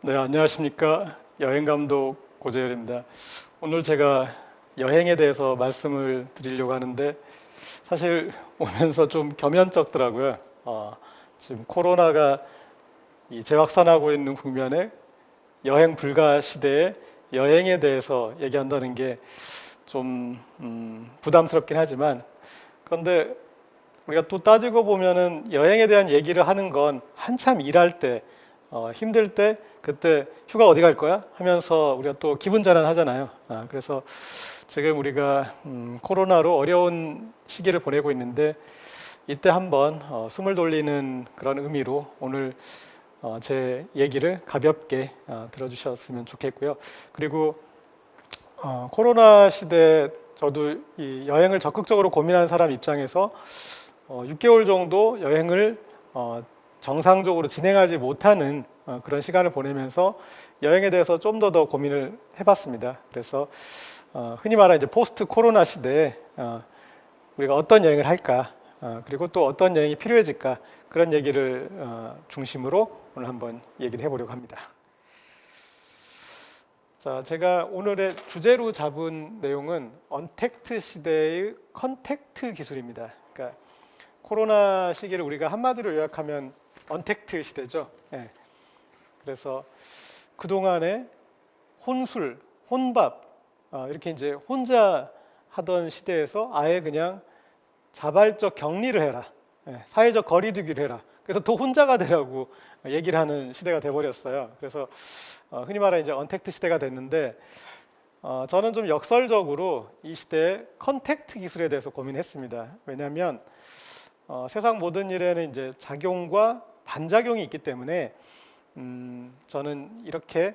네, 안녕하십니까. 여행감독 고재열입니다. 오늘 제가 여행에 대해서 말씀을 드리려고 하는데 사실 오면서 좀 겸연쩍더라고요. 지금 코로나가 재확산하고 있는 국면에 여행 불가 시대에 여행에 대해서 얘기한다는 게 좀 부담스럽긴 하지만, 그런데 우리가 또 따지고 보면은 여행에 대한 얘기를 하는 건 한참 일할 때, 힘들 때, 그때 휴가 어디 갈 거야? 하면서 우리가 또 기분 전환 하잖아요. 그래서 지금 우리가 코로나로 어려운 시기를 보내고 있는데 이때 한번 숨을 돌리는 그런 의미로 오늘 제 얘기를 가볍게 들어주셨으면 좋겠고요. 그리고 코로나 시대 저도 이 여행을 적극적으로 고민하는 사람 입장에서 6개월 정도 여행을 정상적으로 진행하지 못하는 그런 시간을 보내면서 여행에 대해서 좀 더 고민을 해봤습니다. 그래서 흔히 말하는 이제 포스트 코로나 시대에 우리가 어떤 여행을 할까, 그리고 또 어떤 여행이 필요해질까, 그런 얘기를 중심으로 오늘 한번 얘기를 해보려고 합니다. 자, 제가 오늘의 주제로 잡은 내용은 언택트 시대의 컨택트 기술입니다. 그러니까 코로나 시기를 우리가 한마디로 요약하면 언택트 시대죠. 예. 그래서 그동안에 혼술, 혼밥 이렇게 이제 혼자 하던 시대에서 아예 그냥 자발적 격리를 해라, 사회적 거리두기를 해라. 그래서 더 혼자가 되라고 얘기를 하는 시대가 돼버렸어요. 그래서 흔히 말하는 이제 언택트 시대가 됐는데, 저는 좀 역설적으로 이 시대의 컨택트 기술에 대해서 고민했습니다. 왜냐하면 세상 모든 일에는 이제 작용과 반작용이 있기 때문에 저는 이렇게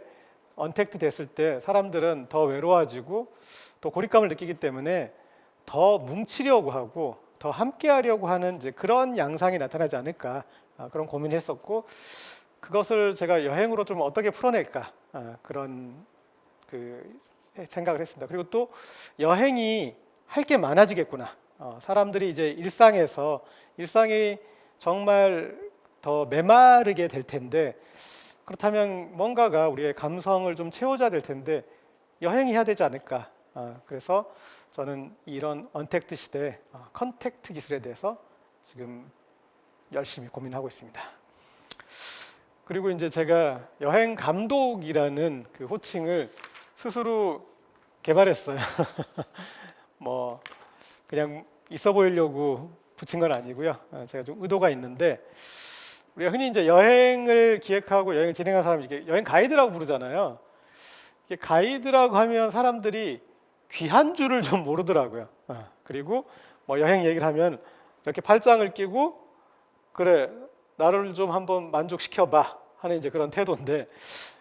언택트 됐을 때 사람들은 더 외로워지고 또 고립감을 느끼기 때문에 더 뭉치려고 하고 더 함께하려고 하는 이제 그런 양상이 나타나지 않을까, 그런 고민을 했었고, 그것을 제가 여행으로 좀 어떻게 풀어낼까, 그런 생각을 했습니다. 그리고 또 여행이 할 게 많아지겠구나. 사람들이 이제 일상이 정말 더 메마르게 될 텐데, 그렇다면 뭔가가 우리의 감성을 좀 채워줘야 될 텐데 여행이 해야 되지 않을까. 그래서 저는 이런 언택트 시대 컨택트 기술에 대해서 지금 열심히 고민하고 있습니다. 그리고 이제 제가 여행 감독이라는 그 호칭을 스스로 개발했어요. 뭐 그냥 있어 보이려고 붙인 건 아니고요. 제가 좀 의도가 있는데, 우리가 흔히 이제 여행을 기획하고 여행을 진행하는 사람을 이렇게 여행 가이드라고 부르잖아요. 이게 가이드라고 하면 사람들이 귀한 줄을 좀 모르더라고요. 그리고 뭐 여행 얘기를 하면 이렇게 팔짱을 끼고 그래 나를 좀 한번 만족시켜봐 하는 이제 그런 태도인데,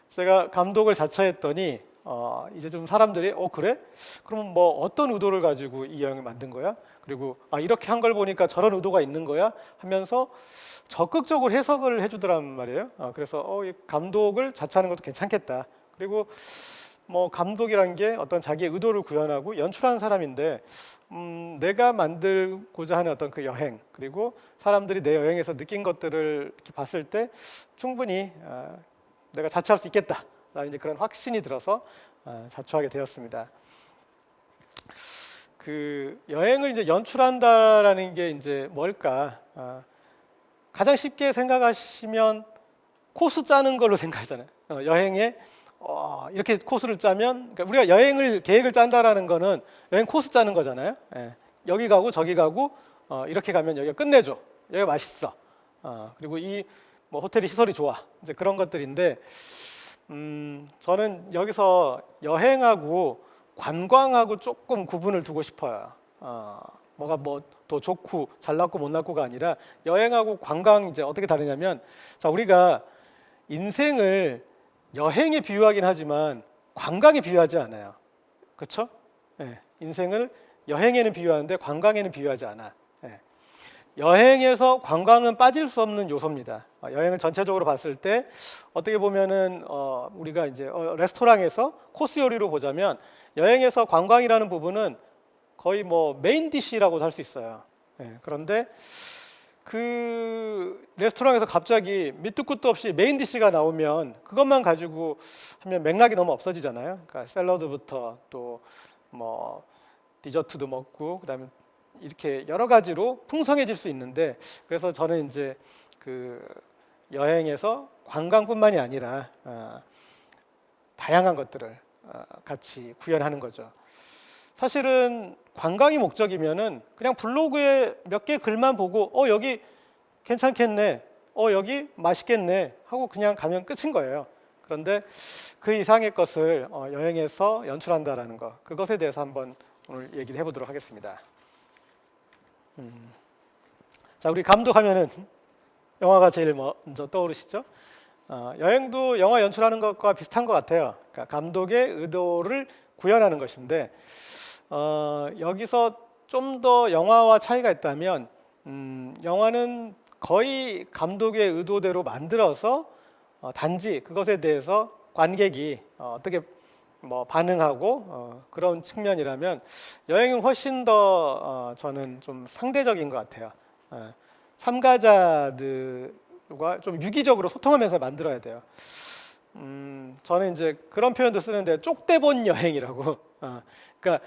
제가 감독을 자처했더니 이제 좀 사람들이 그래? 그러면 뭐 어떤 의도를 가지고 이 여행을 만든 거야? 그리고 이렇게 한 걸 보니까 저런 의도가 있는 거야? 하면서 적극적으로 해석을 해주더란 말이에요. 그래서 이 감독을 자처하는 것도 괜찮겠다. 그리고 뭐 감독이란 게 어떤 자기의 의도를 구현하고 연출하는 사람인데, 내가 만들고자 하는 어떤 그 여행, 그리고 사람들이 내 여행에서 느낀 것들을 이렇게 봤을 때 충분히 내가 자처할 수 있겠다 라는 이제 그런 확신이 들어서 자처하게 되었습니다. 그 여행을 이제 연출한다라는 게 이제 뭘까? 가장 쉽게 생각하시면 코스 짜는 걸로 생각하잖아요. 여행에 이렇게 코스를 짜면, 그러니까 우리가 여행을 계획을 짠다라는 거는 여행 코스 짜는 거잖아요. 여기 가고 저기 가고 이렇게 가면 여기가 끝내줘, 여기가 맛있어, 그리고 이 뭐 호텔이 시설이 좋아, 이제 그런 것들인데, 저는 여기서 여행하고 관광하고 조금 구분을 두고 싶어요. 뭐가 뭐 더 좋고 잘났고 못났고가 아니라, 여행하고 관광 이제 어떻게 다르냐면, 자, 우리가 인생을 여행에 비유하긴 하지만 관광에 비유하지 않아요. 그렇죠? 인생을 여행에는 비유하는데 관광에는 비유하지 않아. 여행에서 관광은 빠질 수 없는 요소입니다. 여행을 전체적으로 봤을 때 어떻게 보면은 우리가 이제 레스토랑에서 코스 요리로 보자면, 여행에서 관광이라는 부분은 거의 뭐 메인 디시라고도 할 수 있어요. 예, 그런데 그 레스토랑에서 갑자기 밑도 끝도 없이 메인 디시가 나오면 그것만 가지고 하면 맥락이 너무 없어지잖아요. 그러니까 샐러드부터 또 뭐 디저트도 먹고 그다음에 이렇게 여러 가지로 풍성해질 수 있는데, 그래서 저는 이제 그 여행에서 관광뿐만이 아니라 다양한 것들을 같이 구현하는 거죠. 사실은 관광이 목적이면은 그냥 블로그에 몇 개 글만 보고 여기 괜찮겠네, 여기 맛있겠네 하고 그냥 가면 끝인 거예요. 그런데 그 이상의 것을 여행에서 연출한다라는 거, 그것에 대해서 한번 오늘 얘기를 해보도록 하겠습니다. 자, 우리 감독하면은 영화가 제일 먼저 떠오르시죠? 여행도 영화 연출하는 것과 비슷한 것 같아요. 그러니까 감독의 의도를 구현하는 것인데, 여기서 좀 더 영화와 차이가 있다면, 영화는 거의 감독의 의도대로 만들어서 단지 그것에 대해서 관객이 어떻게 반응하고 그런 측면이라면, 여행은 훨씬 더 저는 좀 상대적인 것 같아요. 참가자들과 좀 유기적으로 소통하면서 만들어야 돼요. 저는 이제 그런 표현도 쓰는데 쪽대본 여행이라고. 그러니까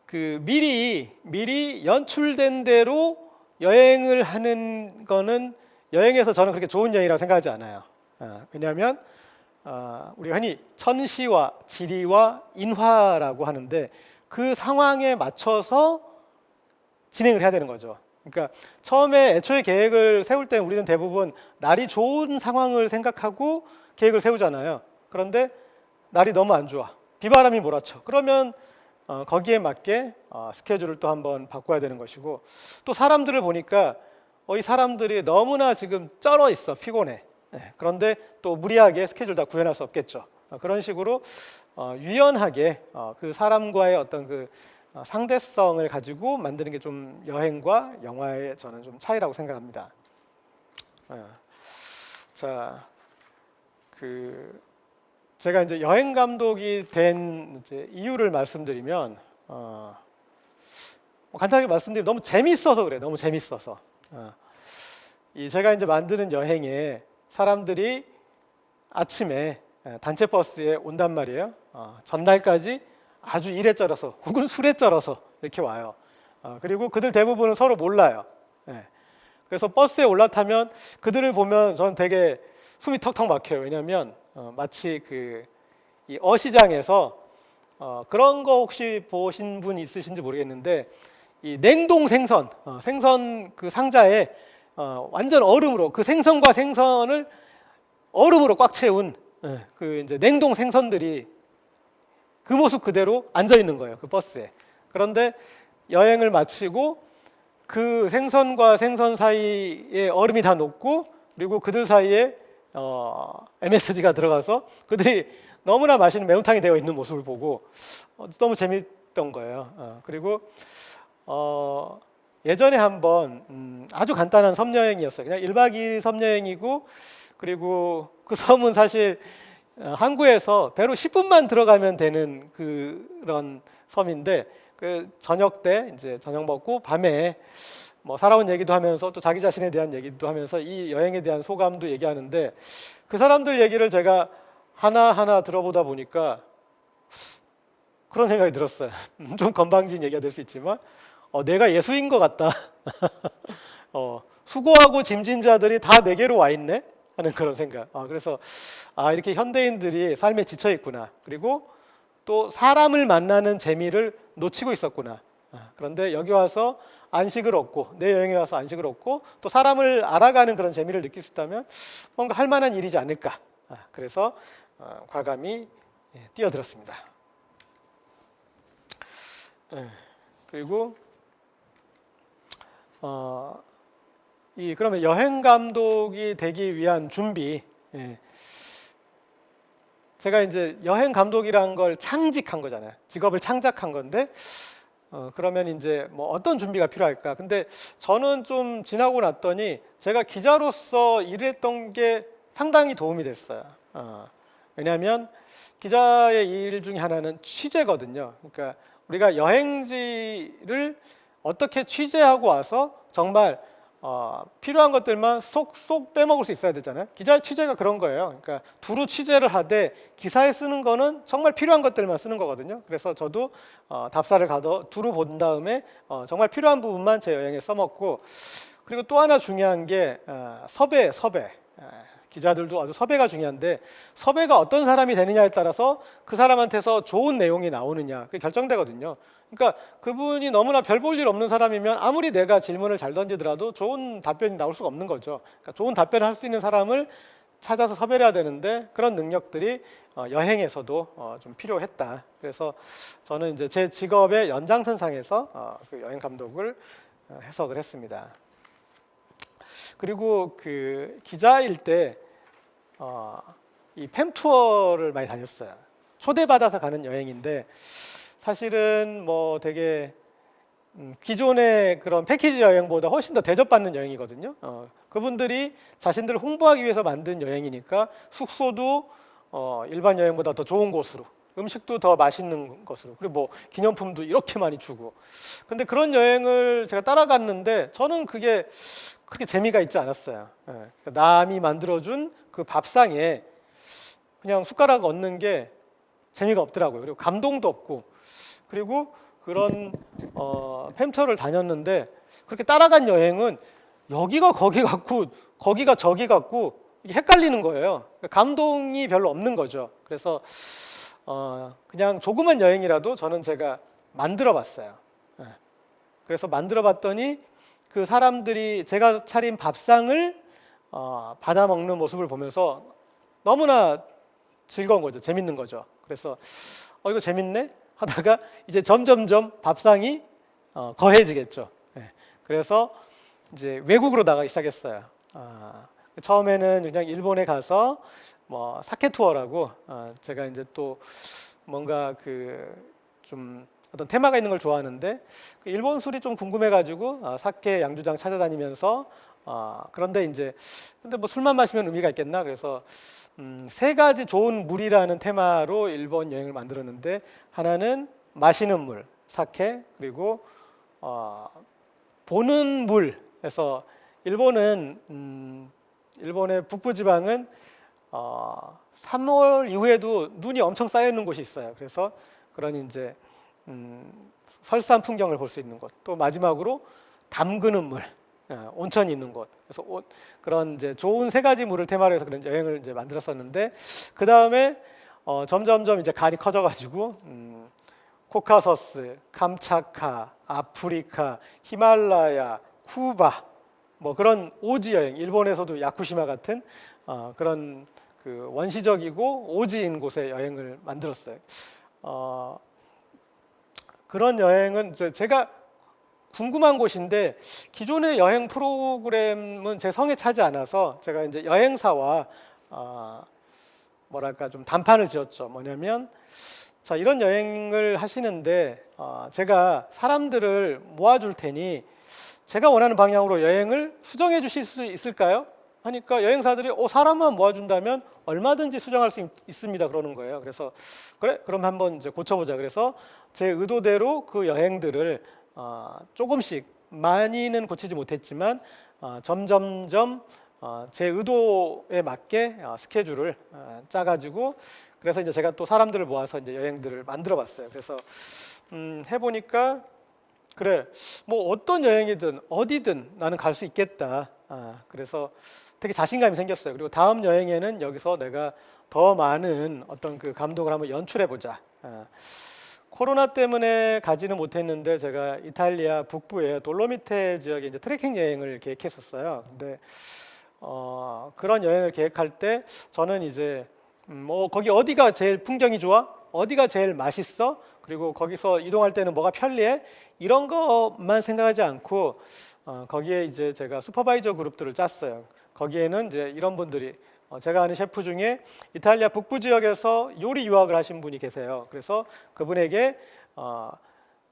그 미리 연출된 대로 여행을 하는 거는 여행에서 저는 그렇게 좋은 여행이라고 생각하지 않아요. 왜냐하면 우리가 흔히 천시와 지리와 인화라고 하는데, 그 상황에 맞춰서 진행을 해야 되는 거죠. 그러니까 처음에 애초에 계획을 세울 때는 우리는 대부분 날이 좋은 상황을 생각하고 계획을 세우잖아요. 그런데 날이 너무 안 좋아, 비바람이 몰아쳐, 그러면 거기에 맞게 스케줄을 또 한번 바꿔야 되는 것이고, 또 사람들을 보니까 이 사람들이 너무나 지금 쩔어 있어, 피곤해. 그런데 또 무리하게 스케줄 다 구현할 수 없겠죠. 그런 식으로 유연하게 그 사람과의 어떤 그 상대성을 가지고 만드는 게 좀 여행과 영화의 저는 좀 차이라고 생각합니다. 자, 제가 이제 여행 감독이 된 이제 이유를 말씀드리면, 간단하게 말씀드리면 너무 재밌어서 그래. 너무 재밌어서. 제가 이제 만드는 여행에 사람들이 아침에 단체 버스에 온단 말이에요. 전날까지 아주 일에 쩔어서 혹은 술에 쩔어서 이렇게 와요. 그리고 그들 대부분은 서로 몰라요. 그래서 버스에 올라타면 그들을 보면 저는 되게 숨이 턱턱 막혀요. 왜냐하면 마치 이 어시장에서 그런 거 혹시 보신 분 있으신지 모르겠는데, 이 냉동 생선, 생선 그 상자에 완전 얼음으로, 그 생선과 생선을 얼음으로 꽉 채운 그 이제 냉동 생선들이 그 모습 그대로 앉아 있는 거예요, 그 버스에. 그런데 여행을 마치고 그 생선과 생선 사이에 얼음이 다 녹고, 그리고 그들 사이에 MSG가 들어가서 그들이 너무나 맛있는 매운탕이 되어 있는 모습을 보고 너무 재밌던 거예요. 그리고 예전에 한번 아주 간단한 섬 여행이었어요. 그냥 1박 2일 섬 여행이고, 그리고 그 섬은 사실 항구에서 배로 10분만 들어가면 되는 그런 섬인데, 그 저녁 때 이제 저녁 먹고 밤에 살아온 얘기도 하면서 또 자기 자신에 대한 얘기도 하면서 이 여행에 대한 소감도 얘기하는데, 그 사람들 얘기를 제가 하나하나 들어보다 보니까 그런 생각이 들었어요. 좀 건방진 얘기가 될 수 있지만 내가 예수인 것 같다. 수고하고 짐진 자들이 다 내게로 와 있네 하는 그런 생각. 그래서 이렇게 현대인들이 삶에 지쳐 있구나. 그리고 또 사람을 만나는 재미를 놓치고 있었구나. 그런데 여기 와서 안식을 얻고, 내 여행에 와서 안식을 얻고 또 사람을 알아가는 그런 재미를 느낄 수 있다면 뭔가 할 만한 일이지 않을까. 그래서 과감히 뛰어들었습니다. 그리고 그러면 여행 감독이 되기 위한 준비. 제가 이제 여행 감독이란 걸 창직한 거잖아요. 직업을 창작한 건데, 그러면 이제 어떤 준비가 필요할까? 근데 저는 좀 지나고 났더니 제가 기자로서 일했던 게 상당히 도움이 됐어요. 왜냐하면 기자의 일 중에 하나는 취재거든요. 그러니까 우리가 여행지를 어떻게 취재하고 와서 정말 필요한 것들만 쏙쏙 빼먹을 수 있어야 되잖아요. 기자 취재가 그런 거예요. 그러니까 두루 취재를 하되 기사에 쓰는 거는 정말 필요한 것들만 쓰는 거거든요. 그래서 저도 답사를 가도 두루 본 다음에 정말 필요한 부분만 제 여행에 써먹고, 그리고 또 하나 중요한 게 섭외. 기자들도 아주 섭외가 중요한데, 섭외가 어떤 사람이 되느냐에 따라서 그 사람한테서 좋은 내용이 나오느냐, 그게 결정되거든요. 그러니까 그분이 너무나 별 볼 일 없는 사람이면 아무리 내가 질문을 잘 던지더라도 좋은 답변이 나올 수가 없는 거죠. 그러니까 좋은 답변을 할 수 있는 사람을 찾아서 섭외를 해야 되는데, 그런 능력들이 여행에서도 좀 필요했다. 그래서 저는 이제 제 직업의 연장선상에서 그 여행 감독을 해석을 했습니다. 그리고 그 기자일 때 이 팸투어를 많이 다녔어요. 초대받아서 가는 여행인데, 사실은 뭐 되게 기존의 그런 패키지 여행보다 훨씬 더 대접받는 여행이거든요. 그분들이 자신들을 홍보하기 위해서 만든 여행이니까 숙소도 일반 여행보다 더 좋은 곳으로, 음식도 더 맛있는 것으로, 그리고 뭐 기념품도 이렇게 많이 주고. 근데 그런 여행을 제가 따라갔는데 저는 그게 그렇게 재미가 있지 않았어요. 남이 만들어준 그 밥상에 그냥 숟가락 얹는 게 재미가 없더라고요. 그리고 감동도 없고. 그리고 그런 팸투어를 다녔는데, 그렇게 따라간 여행은 여기가 거기 같고 거기가 저기 같고 이게 헷갈리는 거예요. 감동이 별로 없는 거죠. 그래서 그냥 조그만 여행이라도 저는 제가 만들어 봤어요. 그래서 만들어 봤더니 그 사람들이 제가 차린 밥상을 받아 먹는 모습을 보면서 너무나 즐거운 거죠. 재밌는 거죠. 그래서 이거 재밌네 하다가 이제 점점점 밥상이 거해지겠죠. 그래서 이제 외국으로 나가기 시작했어요. 처음에는 그냥 일본에 가서 뭐 사케 투어라고, 제가 이제 또 뭔가 그 좀 어떤 테마가 있는 걸 좋아하는데, 그 일본 술이 좀 궁금해가지고 사케 양주장 찾아다니면서 그런데 이제 근데 뭐 술만 마시면 의미가 있겠나, 그래서 세 가지 좋은 물이라는 테마로 일본 여행을 만들었는데, 하나는 마시는 물, 사케, 그리고 보는 물에서 일본은 일본의 북부 지방은 3월 이후에도 눈이 엄청 쌓여 있는 곳이 있어요. 그래서 그런 이제 설산 풍경을 볼 수 있는 곳, 또 마지막으로 담그는 물, 온천이 있는 곳. 그래서 그런 이제 좋은 세 가지 물을 테마로 해서 그런 여행을 이제 만들었었는데, 그 다음에 점점점 이제 간이 커져가지고 코카서스, 감차카, 아프리카, 히말라야, 쿠바, 뭐 그런 오지 여행, 일본에서도 야쿠시마 같은 그런 그 원시적이고 오지인 곳에 여행을 만들었어요. 그런 여행은 제가 궁금한 곳인데, 기존의 여행 프로그램은 제 성에 차지 않아서 제가 이제 여행사와 뭐랄까 좀 단판을 지었죠. 뭐냐면, 자, 이런 여행을 하시는데 제가 사람들을 모아줄 테니 제가 원하는 방향으로 여행을 수정해 주실 수 있을까요? 하니까 여행사들이 사람만 모아준다면 얼마든지 수정할 수 있습니다 그러는 거예요. 그래서 그래, 그럼 한번 이제 고쳐보자. 그래서 제 의도대로 그 여행들을 조금씩, 많이는 고치지 못했지만 점점점 제 의도에 맞게 스케줄을 짜가지고, 그래서 이제 제가 또 사람들을 모아서 이제 여행들을 만들어봤어요. 그래서 해보니까 그래, 뭐 어떤 여행이든 어디든 나는 갈 수 있겠다. 그래서 되게 자신감이 생겼어요. 그리고 다음 여행에는 여기서 내가 더 많은 어떤 그 감동을 한번 연출해보자. 코로나 때문에 가지는 못했는데 제가 이탈리아 북부의 돌로미테 지역에 이제 트레킹 여행을 계획했었어요. 근데 그런 여행을 계획할 때 저는 이제 뭐 거기 어디가 제일 풍경이 좋아? 어디가 제일 맛있어? 그리고 거기서 이동할 때는 뭐가 편리해? 이런 것만 생각하지 않고 거기에 이제 제가 슈퍼바이저 그룹들을 짰어요. 거기에는 이제 이런 분들이, 제가 아는 셰프 중에 이탈리아 북부 지역에서 요리 유학을 하신 분이 계세요. 그래서 그분에게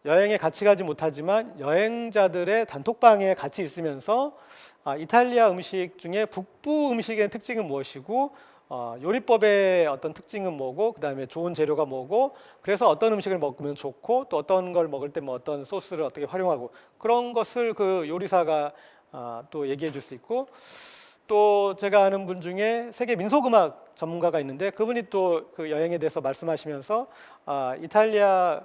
여행에 같이 가지 못하지만 여행자들의 단톡방에 같이 있으면서 이탈리아 음식 중에 북부 음식의 특징은 무엇이고 요리법의 어떤 특징은 뭐고, 그 다음에 좋은 재료가 뭐고, 그래서 어떤 음식을 먹으면 좋고, 또 어떤 걸 먹을 때 뭐 어떤 소스를 어떻게 활용하고, 그런 것을 그 요리사가 또 얘기해 줄 수 있고, 또 제가 아는 분 중에 세계 민속음악 전문가가 있는데, 그분이 또 그 여행에 대해서 말씀하시면서 이탈리아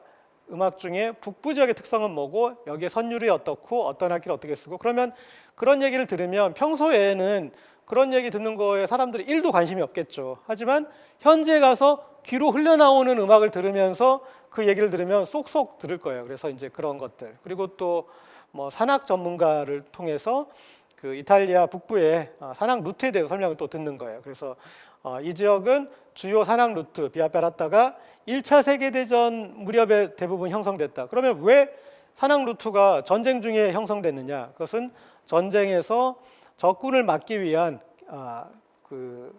음악 중에 북부 지역의 특성은 뭐고, 여기에 선율이 어떻고 어떤 악기를 어떻게 쓰고, 그러면 그런 얘기를 들으면 평소에는 그런 얘기 듣는 거에 사람들이 1도 관심이 없겠죠. 하지만 현지에 가서 귀로 흘러나오는 음악을 들으면서 그 얘기를 들으면 쏙쏙 들을 거예요. 그래서 이제 그런 것들, 그리고 또 뭐 산악 전문가를 통해서 그 이탈리아 북부의 산악 루트에 대해서 설명을 또 듣는 거예요. 그래서 이 지역은 주요 산악 루트 비아페라타가 1차 세계대전 무렵에 대부분 형성됐다. 그러면 왜 산악 루트가 전쟁 중에 형성됐느냐? 그것은 전쟁에서 적군을 막기 위한 그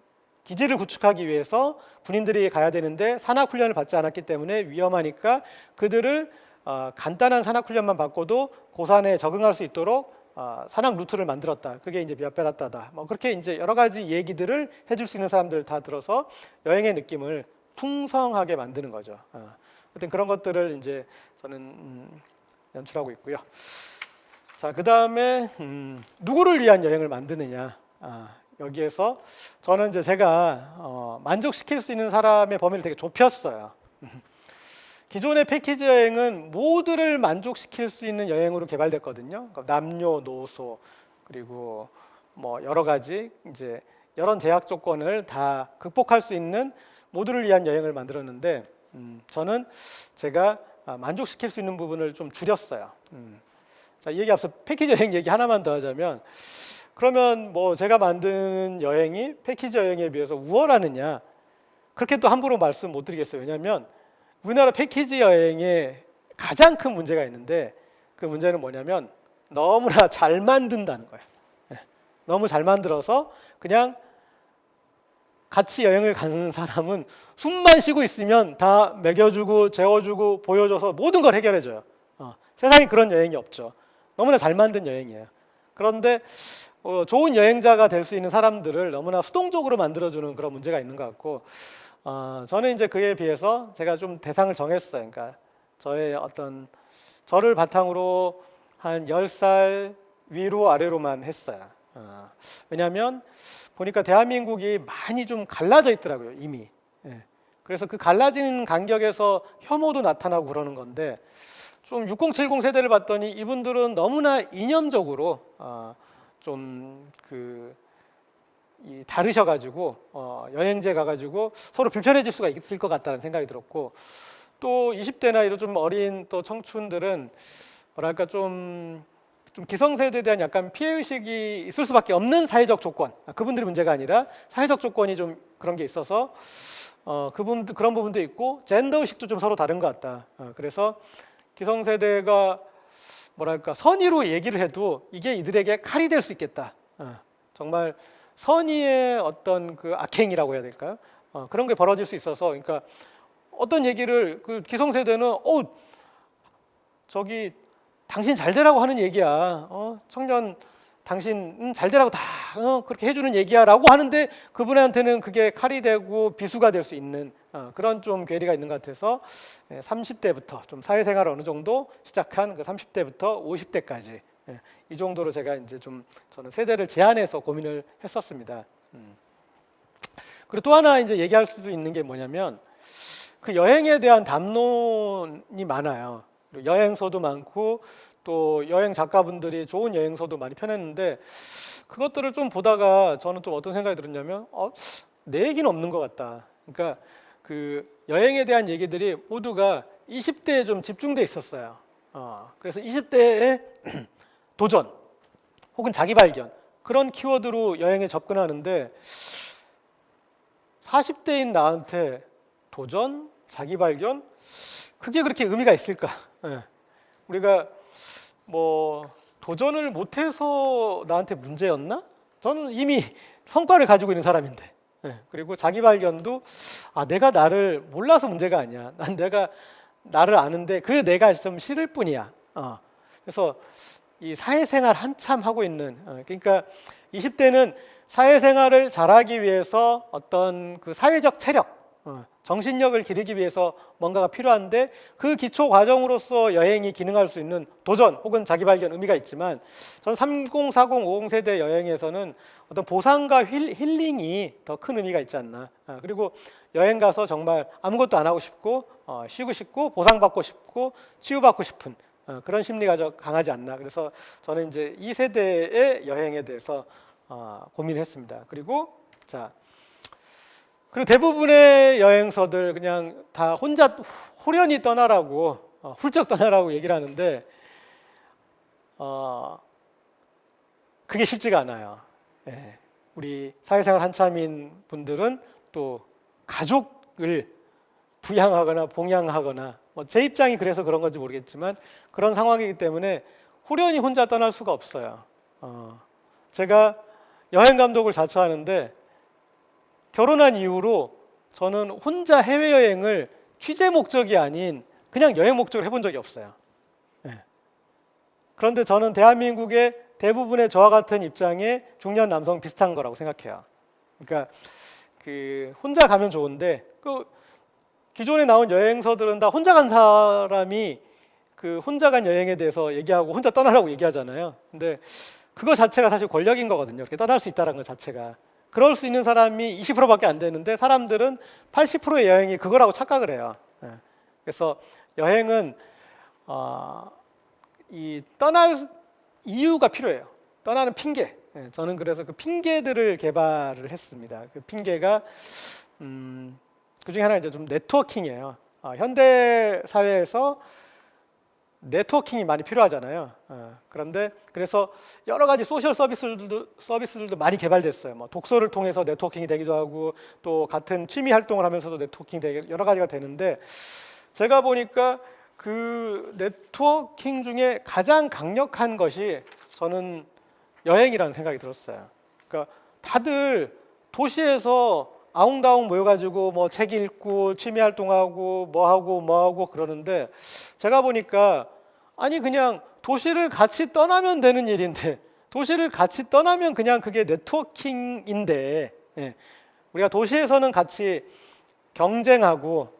기지를 구축하기 위해서 군인들이 가야 되는데 산악 훈련을 받지 않았기 때문에 위험하니까 그들을 간단한 산악 훈련만 받고도 고산에 적응할 수 있도록 산악 루트를 만들었다. 그게 이제 비아페라타다. 뭐 그렇게 이제 여러 가지 얘기들을 해줄 수 있는 사람들 다 들어서 여행의 느낌을 풍성하게 만드는 거죠. 하여튼 그런 것들을 이제 저는 연출하고 있고요. 자, 그 다음에 누구를 위한 여행을 만드느냐. 여기에서 저는 이제 제가 만족시킬 수 있는 사람의 범위를 되게 좁혔어요. 기존의 패키지 여행은 모두를 만족시킬 수 있는 여행으로 개발됐거든요. 그러니까 남녀노소 그리고 뭐 여러 가지 이제 여러 제약 조건을 다 극복할 수 있는 모두를 위한 여행을 만들었는데 저는 제가 만족시킬 수 있는 부분을 좀 줄였어요. 자, 이 얘기 앞서 패키지 여행 얘기 하나만 더 하자면, 그러면 뭐 제가 만든 여행이 패키지 여행에 비해서 우월하느냐? 그렇게 또 함부로 말씀 못 드리겠어요. 왜냐하면 우리나라 패키지 여행에 가장 큰 문제가 있는데, 그 문제는 뭐냐면 너무나 잘 만든다는 거예요. 너무 잘 만들어서 그냥 같이 여행을 가는 사람은 숨만 쉬고 있으면 다 먹여주고 재워주고 보여줘서 모든 걸 해결해줘요. 세상에 그런 여행이 없죠. 너무나 잘 만든 여행이에요. 그런데 좋은 여행자가 될 수 있는 사람들을 너무나 수동적으로 만들어주는 그런 문제가 있는 것 같고, 저는 이제 그에 비해서 제가 좀 대상을 정했어요. 그러니까 저의 어떤 저를 바탕으로 한 10살 위로 아래로만 했어요. 왜냐하면 보니까 대한민국이 많이 좀 갈라져 있더라고요, 이미. 그래서 그 갈라진 간격에서 혐오도 나타나고 그러는 건데, 좀 6070 세대를 봤더니 이분들은 너무나 이념적으로 좀 다르셔가지고 여행지에 가가지고 서로 불편해질 수가 있을 것 같다는 생각이 들었고, 또 20대나 이런 좀 어린 또 청춘들은 뭐랄까 좀 기성세대에 대한 약간 피해의식이 있을 수밖에 없는 사회적 조건, 그분들이 문제가 아니라 사회적 조건이 좀 그런 게 있어서 그런 부분도 있고, 젠더의식도 좀 서로 다른 것 같다. 그래서 기성세대가 뭐랄까 선의로 얘기를 해도 이게 이들에게 칼이 될 수 있겠다. 정말 선의의 어떤 그 악행이라고 해야 될까요? 그런 게 벌어질 수 있어서, 그러니까 어떤 얘기를 그 기성세대는 저기 당신 잘 되라고 하는 얘기야. 청년 당신 잘 되라고 다 그렇게 해주는 얘기야 라고 하는데, 그분한테는 그게 칼이 되고 비수가 될 수 있는 그런 좀 괴리가 있는 것 같아서 30대부터 좀 사회생활을 어느 정도 시작한 그 30대부터 50대까지 이 정도로 제가 이제 좀 저는 세대를 제한해서 고민을 했었습니다. 그리고 또 하나 이제 얘기할 수 있는 게 뭐냐면, 그 여행에 대한 담론이 많아요. 여행서도 많고 또 여행 작가분들이 좋은 여행서도 많이 펴냈는데, 그것들을 좀 보다가 저는 또 어떤 생각이 들었냐면 내 얘기는 없는 것 같다. 그러니까 그 여행에 대한 얘기들이 모두가 20대에 좀 집중돼 있었어요. 그래서 20대의 도전 혹은 자기 발견, 그런 키워드로 여행에 접근하는데, 40대인 나한테 도전, 자기 발견, 그게 그렇게 의미가 있을까? 우리가 뭐 도전을 못해서 나한테 문제였나? 저는 이미 성과를 가지고 있는 사람인데. 그리고 자기 발견도 내가 나를 몰라서 문제가 아니야. 난 내가 나를 아는데 그 내가 좀 싫을 뿐이야. 그래서 이 사회생활 한참 하고 있는, 그러니까 20대는 사회생활을 잘하기 위해서 어떤 그 사회적 체력, 정신력을 기르기 위해서 뭔가가 필요한데 그 기초 과정으로서 여행이 기능할 수 있는 도전 혹은 자기 발견 의미가 있지만, 전 30, 40, 50 세대 여행에서는 어떤 보상과 힐링이 더 큰 의미가 있지 않나. 그리고 여행 가서 정말 아무것도 안 하고 싶고 쉬고 싶고 보상받고 싶고 치유받고 싶은 그런 심리가 강하지 않나. 그래서 저는 이제 이 세대의 여행에 대해서 고민했습니다. 그리고 그리고 대부분의 여행서들 그냥 다 혼자 호련히 떠나라고 훌쩍 떠나라고 얘기를 하는데 그게 쉽지가 않아요. 예. 우리 사회생활 한참인 분들은 또 가족을 부양하거나 봉양하거나 제 입장이 그래서 그런 건지 모르겠지만 그런 상황이기 때문에 호련히 혼자 떠날 수가 없어요. 제가 여행 감독을 자처하는데 결혼한 이후로 저는 혼자 해외여행을 취재 목적이 아닌 그냥 여행 목적으로 해본 적이 없어요. 네. 그런데 저는 대한민국의 대부분의 저와 같은 입장의 중년 남성 비슷한 거라고 생각해요. 그러니까 그 혼자 가면 좋은데 그 기존에 나온 여행서들은 다 혼자 간 사람이 그 혼자 간 여행에 대해서 얘기하고 혼자 떠나라고 얘기하잖아요. 근데 그거 자체가 사실 권력인 거거든요. 이렇게 떠날 수 있다는 것 자체가. 그럴 수 있는 사람이 20%밖에 안 되는데 사람들은 80%의 여행이 그거라고 착각을 해요. 그래서 여행은 이 떠날 이유가 필요해요. 떠나는 핑계. 저는 그래서 그 핑계들을 개발을 했습니다. 그 핑계가 그 중에 하나 이제 좀 네트워킹이에요. 현대 사회에서 네트워킹이 많이 필요하잖아요. 그런데 그래서 여러 가지 소셜 서비스들도 많이 개발됐어요. 뭐 독서를 통해서 네트워킹이 되기도 하고 또 같은 취미 활동을 하면서도 네트워킹이 되게 여러 가지가 되는데 제가 보니까 그 네트워킹 중에 가장 강력한 것이 저는 여행이라는 생각이 들었어요. 그러니까 다들 도시에서 아웅다웅 모여가지고 뭐 책 읽고 취미 활동하고 뭐하고 그러는데 제가 보니까 아니 그냥 도시를 같이 떠나면 되는 일인데 도시를 같이 떠나면 그냥 그게 네트워킹인데 우리가 도시에서는 같이 경쟁하고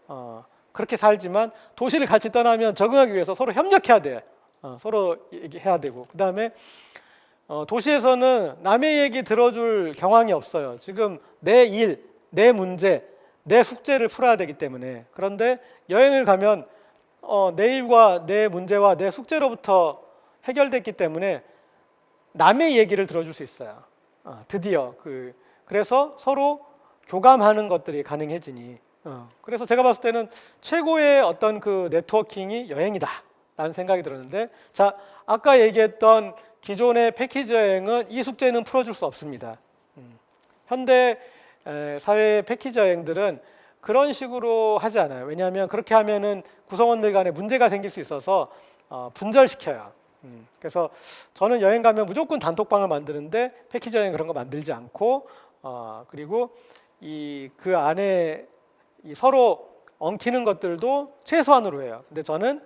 그렇게 살지만 도시를 같이 떠나면 적응하기 위해서 서로 협력해야 돼. 서로 얘기해야 되고 그 다음에 도시에서는 남의 얘기 들어줄 경황이 없어요. 지금 내 일, 내 문제, 내 숙제를 풀어야 되기 때문에. 그런데 여행을 가면 내 일과 내 문제와 내 숙제로부터 해결됐기 때문에 남의 얘기를 들어줄 수 있어요. 드디어 그래서 서로 교감하는 것들이 가능해지니. 그래서 제가 봤을 때는 최고의 어떤 그 네트워킹이 여행이다 라는 생각이 들었는데, 자, 아까 얘기했던 기존의 패키지 여행은 이 숙제는 풀어줄 수 없습니다. 현대 사회 패키지 여행들은 그런 식으로 하지 않아요. 왜냐하면 그렇게 하면은 구성원들 간에 문제가 생길 수 있어서 분절시켜요. 그래서 저는 여행 가면 무조건 단톡방을 만드는데 패키지 여행 그런 거 만들지 않고 그리고 그 안에 서로 엉키는 것들도 최소한으로 해요. 근데 저는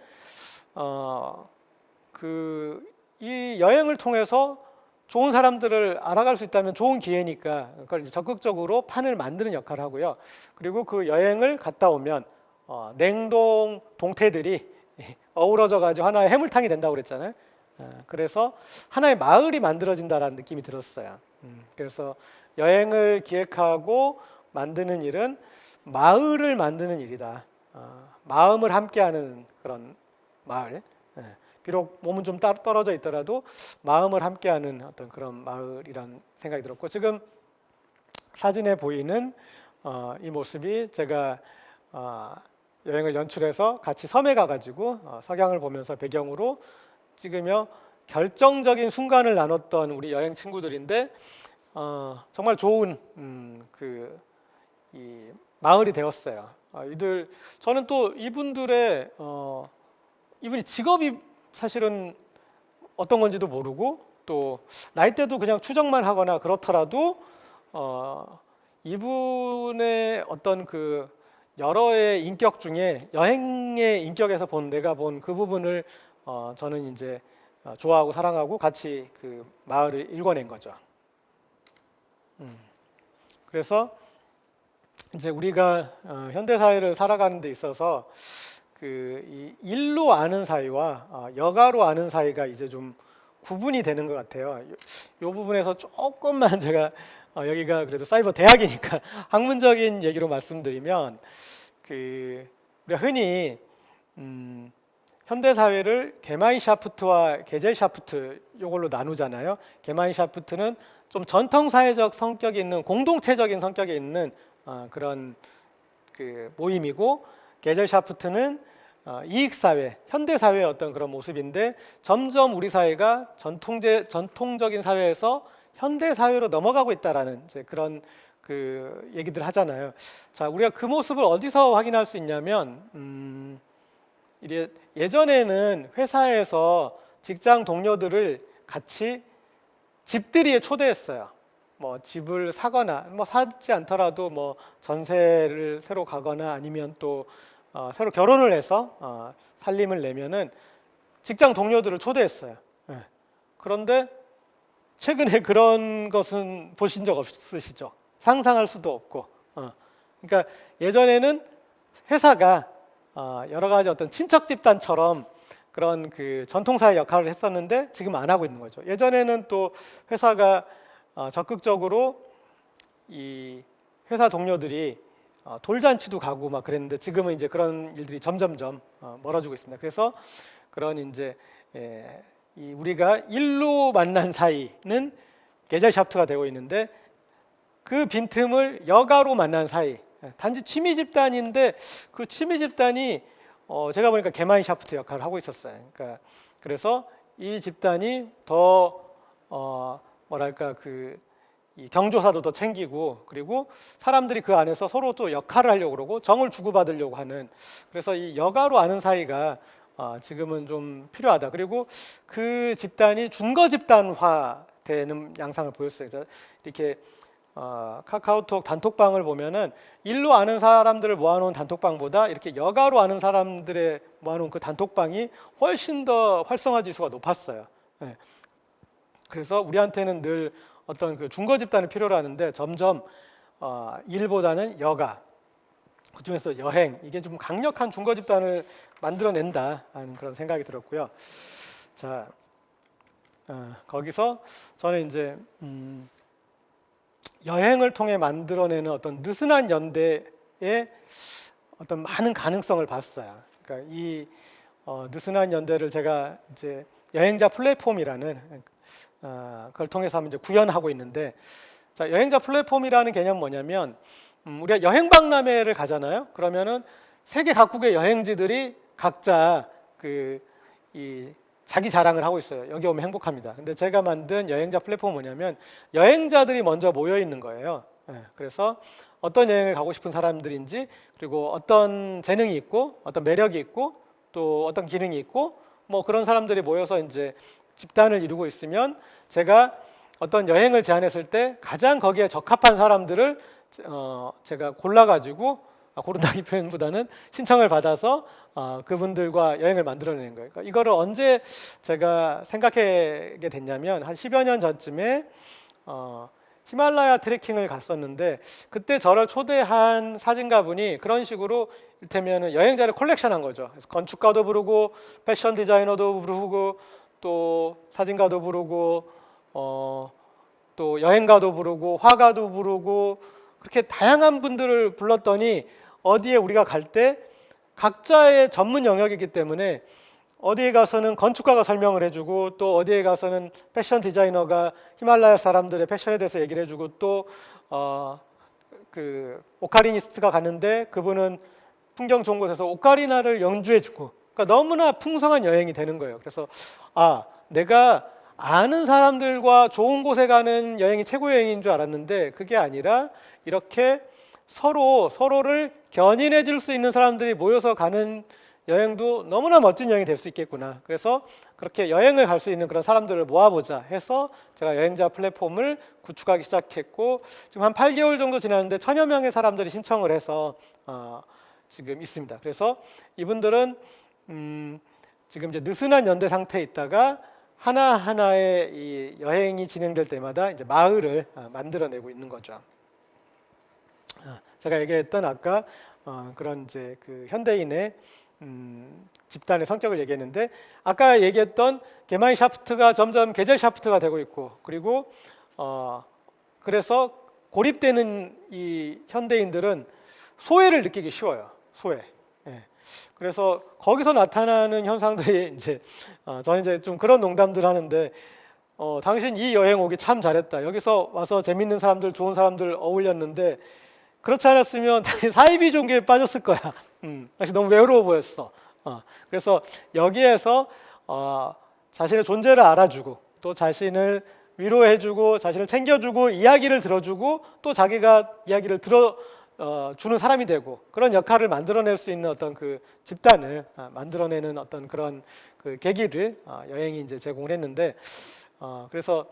이 여행을 통해서 좋은 사람들을 알아갈 수 있다면 좋은 기회니까 그걸 이제 적극적으로 판을 만드는 역할을 하고요. 그리고 그 여행을 갔다 오면 냉동 동태들이 어우러져 가지고 하나의 해물탕이 된다고 그랬잖아요. 그래서 하나의 마을이 만들어진다라는 느낌이 들었어요. 그래서 여행을 기획하고 만드는 일은 마을을 만드는 일이다. 마음을 함께하는 그런 마을. 비록 몸은 좀 떨어져 있더라도 마음을 함께하는 어떤 그런 마을이란 생각이 들었고, 지금 사진에 보이는 이 모습이 제가 여행을 연출해서 같이 섬에 가가지고 석양을 보면서 배경으로 찍으며 결정적인 순간을 나눴던 우리 여행 친구들인데 정말 좋은 이 마을이 되었어요. 저는 또 이분들의 이분이 직업이 사실은 어떤 건지도 모르고 또 나이대도 그냥 추정만 하거나 그렇더라도 이분의 어떤 그 여러의 인격 중에 여행의 인격에서 내가 본 그 부분을 저는 이제 좋아하고 사랑하고 같이 그 마을을 일궈낸 거죠. 그래서 이제 우리가 현대 사회를 살아가는 데 있어서 이 일로 아는 사이와 여가로 아는 사이가 이제 좀 구분이 되는 것 같아요. 이 부분에서 조금만 제가 여기가 그래도 사이버 대학이니까 학문적인 얘기로 말씀드리면 우리가 흔히 현대 사회를 게마인샤프트와 게젤샤프트 요걸로 나누잖아요. 게마인샤프트는 좀 전통 사회적 성격이 있는 공동체적인 성격이 있는 그런 그 모임이고, 게젤샤프트는 이익사회, 현대사회의 어떤 그런 모습인데 점점 우리 사회가 전통적인 사회에서 현대사회로 넘어가고 있다라는 이제 그런 그 얘기들 하잖아요. 자, 우리가 그 모습을 어디서 확인할 수 있냐면 예전에는 회사에서 직장 동료들을 같이 집들이에 초대했어요. 뭐 집을 사거나 뭐 사지 않더라도 뭐 전세를 새로 가거나 아니면 또 새로 결혼을 해서 살림을 내면은 직장 동료들을 초대했어요. 네. 그런데 최근에 그런 것은 보신 적 없으시죠? 상상할 수도 없고. 그러니까 예전에는 회사가 여러 가지 어떤 친척 집단처럼 그런 그 전통사회 역할을 했었는데 지금 안 하고 있는 거죠. 예전에는 또 회사가 적극적으로 이 회사 동료들이 돌잔치도 가고 막 그랬는데 지금은 이제 그런 일들이 점점점 멀어지고 있습니다. 그래서 그런 이제 이 우리가 일로 만난 사이는 게젤샤프트가 되고 있는데, 그 빈틈을 여가로 만난 사이, 단지 취미 집단인데 그 취미 집단이 제가 보니까 게마인샤프트 역할을 하고 있었어요. 그러니까 그래서 이 집단이 더 뭐랄까 이 경조사도 더 챙기고, 그리고 사람들이 그 안에서 서로 또 역할을 하려고 그러고 정을 주고받으려고 하는, 그래서 이 여가로 아는 사이가 지금은 좀 필요하다. 그리고 그 집단이 준거 집단화 되는 양상을 보였어요. 이렇게 카카오톡 단톡방을 보면은 일로 아는 사람들을 모아놓은 단톡방보다 이렇게 여가로 아는 사람들의 모아놓은 그 단톡방이 훨씬 더 활성화 지수가 높았어요. 네. 그래서 우리한테는 늘 어떤 그 준거 집단을 필요로 하는데 점점 일보다는 여가, 그중에서 여행, 이게 좀 강력한 준거 집단을 만들어낸다 하는 그런 생각이 들었고요. 자, 거기서 저는 이제 여행을 통해 만들어내는 어떤 느슨한 연대의 어떤 많은 가능성을 봤어요. 그러니까 이 느슨한 연대를 제가 이제 여행자 플랫폼이라는 그걸 통해서 한번 이제 구현하고 있는데, 자, 여행자 플랫폼이라는 개념은 뭐냐면 우리가 여행 박람회를 가잖아요. 그러면은 세계 각국의 여행지들이 각자 이 자기 자랑을 하고 있어요. 여기 오면 행복합니다. 근데 제가 만든 여행자 플랫폼은 뭐냐면 여행자들이 먼저 모여 있는 거예요. 그래서 어떤 여행을 가고 싶은 사람들인지, 그리고 어떤 재능이 있고 어떤 매력이 있고 또 어떤 기능이 있고 뭐 그런 사람들이 모여서 이제 집단을 이루고 있으면 제가 어떤 여행을 제안했을 때 가장 거기에 적합한 사람들을 제가 골라가지고, 고른다기 표현보다는 신청을 받아서 그분들과 여행을 만들어내는 거예요. 그러니까 이거를 언제 제가 생각하게 됐냐면 한 10여 년 전쯤에 히말라야 트레킹을 갔었는데, 그때 저를 초대한 사진가분이 그런 식으로 이를테면 여행자를 컬렉션한 거죠. 그래서 건축가도 부르고 패션 디자이너도 부르고 또 사진가도 부르고 또 여행가도 부르고 화가도 부르고, 그렇게 다양한 분들을 불렀더니 어디에 우리가 갈 때 각자의 전문 영역이기 때문에 어디에 가서는 건축가가 설명을 해주고, 또 어디에 가서는 패션 디자이너가 히말라야 사람들의 패션에 대해서 얘기를 해주고, 또 그 오카리니스트가 갔는데 그분은 풍경 좋은 곳에서 오카리나를 연주해주고, 그러니까 너무나 풍성한 여행이 되는 거예요. 그래서 내가 아는 사람들과 좋은 곳에 가는 여행이 최고 여행인 줄 알았는데 그게 아니라 이렇게 서로를 견인해 줄 수 있는 사람들이 모여서 가는 여행도 너무나 멋진 여행이 될 수 있겠구나. 그래서 그렇게 여행을 갈 수 있는 그런 사람들을 모아보자 해서 제가 여행자 플랫폼을 구축하기 시작했고, 지금 한 8개월 정도 지났는데 1000여 명의 사람들이 신청을 해서 지금 있습니다. 그래서 이분들은 지금 이제 느슨한 연대 상태에 있다가 하나하나의 이 여행이 진행될 때마다 이제 마을을 만들어내고 있는 거죠. 제가 얘기했던 아까 그런 이제 그 현대인의 집단의 성격을 얘기했는데, 아까 얘기했던 게마인샤프트가 점점 게젤샤프트가 되고 있고, 그리고 그래서 고립되는 이 현대인들은 소외를 느끼기 쉬워요. 소외. 예. 그래서 거기서 나타나는 현상들이 이제 저는 이제 좀 그런 농담들 하는데, 당신 이 여행 오기 참 잘했다. 여기서 와서 재밌는 사람들, 좋은 사람들 어울렸는데 그렇지 않았으면 당신 사이비 종교에 빠졌을 거야. 당신 너무 외로워 보였어. 그래서 여기에서 자신의 존재를 알아주고, 또 자신을 위로해주고, 자신을 챙겨주고, 이야기를 들어주고, 또 자기가 이야기를 주는 사람이 되고, 그런 역할을 만들어낼 수 있는 어떤 그 집단을 만들어내는 어떤 그런 그 계기를 여행이 이제 제공을 했는데, 그래서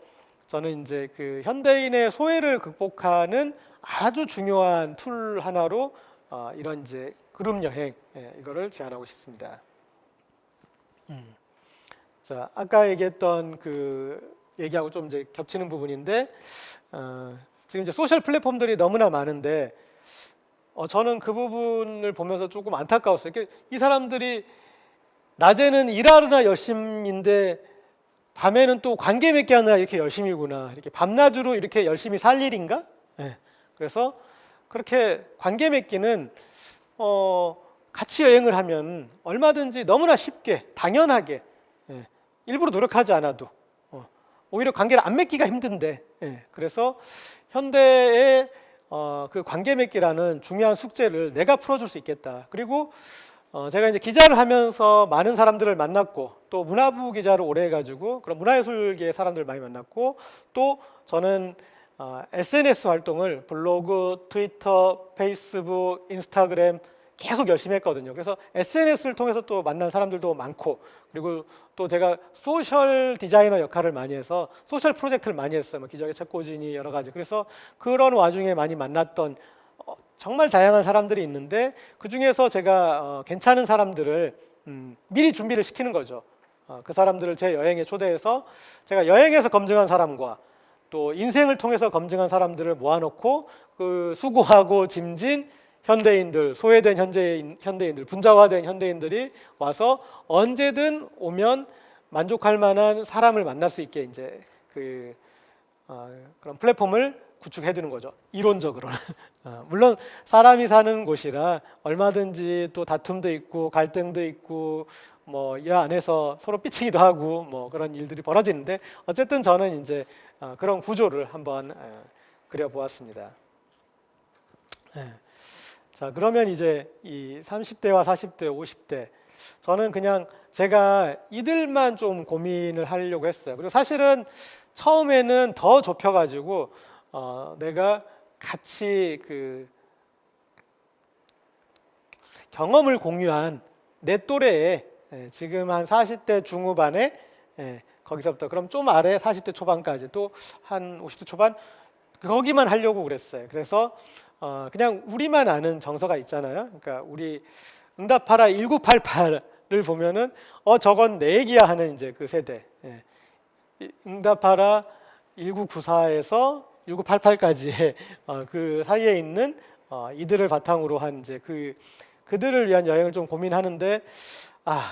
저는 이제 그 현대인의 소외를 극복하는 아주 중요한 툴 하나로 이런 이제 그룹 여행, 이거를 제안하고 싶습니다. 자, 아까 얘기했던 그 얘기하고 좀 이제 겹치는 부분인데, 지금 이제 소셜 플랫폼들이 너무나 많은데, 저는 그 부분을 보면서 조금 안타까웠어요. 이 사람들이 낮에는 일하느라 열심인데 밤에는 또 관계 맺게 하느라 이렇게 열심이구나. 이렇게 밤낮으로 이렇게 열심히 살 일인가? 그래서 그렇게 관계 맺기는 같이 여행을 하면 얼마든지 너무나 쉽게, 당연하게, 일부러 노력하지 않아도 오히려 관계를 안 맺기가 힘든데, 그래서 현대의 그 관계 맺기라는 중요한 숙제를 내가 풀어줄 수 있겠다. 그리고 제가 이제 기자를 하면서 많은 사람들을 만났고, 또 문화부 기자를 오래 해가지고 그런 문화예술계의 사람들을 많이 만났고, 또 저는 SNS 활동을 블로그, 트위터, 페이스북, 인스타그램 계속 열심히 했거든요. 그래서 SNS를 통해서 또 만난 사람들도 많고, 그리고 또 제가 소셜 디자이너 역할을 많이 해서 소셜 프로젝트를 많이 했어요. 뭐 기적의 책꽂이니 여러 가지. 그래서 그런 와중에 많이 만났던 정말 다양한 사람들이 있는데, 그 중에서 제가 괜찮은 사람들을 미리 준비를 시키는 거죠. 그 사람들을 제 여행에 초대해서 제가 여행에서 검증한 사람과 또 인생을 통해서 검증한 사람들을 모아놓고, 그 수고하고 짐진 현대인들, 소외된 현대인들, 분자화된 현대인들이 와서 언제든 오면 만족할 만한 사람을 만날 수 있게 이제 그런 플랫폼을 구축해 두는 거죠. 이론적으로는. 물론 사람이 사는 곳이라 얼마든지 또 다툼도 있고 갈등도 있고 뭐 이 안에서 서로 삐치기도 하고 뭐 그런 일들이 벌어지는데, 어쨌든 저는 이제 그런 구조를 한번 그려보았습니다. 자, 그러면 이제 이 30대와 40대, 50대, 저는 그냥 제가 이들만 좀 고민을 하려고 했어요. 그리고 사실은 처음에는 더 좁혀가지고 내가 같이 그 경험을 공유한 내 또래에, 지금 한 40대 중후반에, 거기서부터 그럼 좀 아래 40대 초반까지, 또 한 50대 초반, 거기만 하려고 그랬어요. 그래서 그냥 우리만 아는 정서가 있잖아요. 그러니까 우리 응답하라 1988을 보면은 저건 내 얘기야 하는 이제 그 세대. 응답하라 1994에서 1988까지의 그 사이에 있는 이들을 바탕으로 한 이제 그들을 위한 여행을 좀 고민하는데,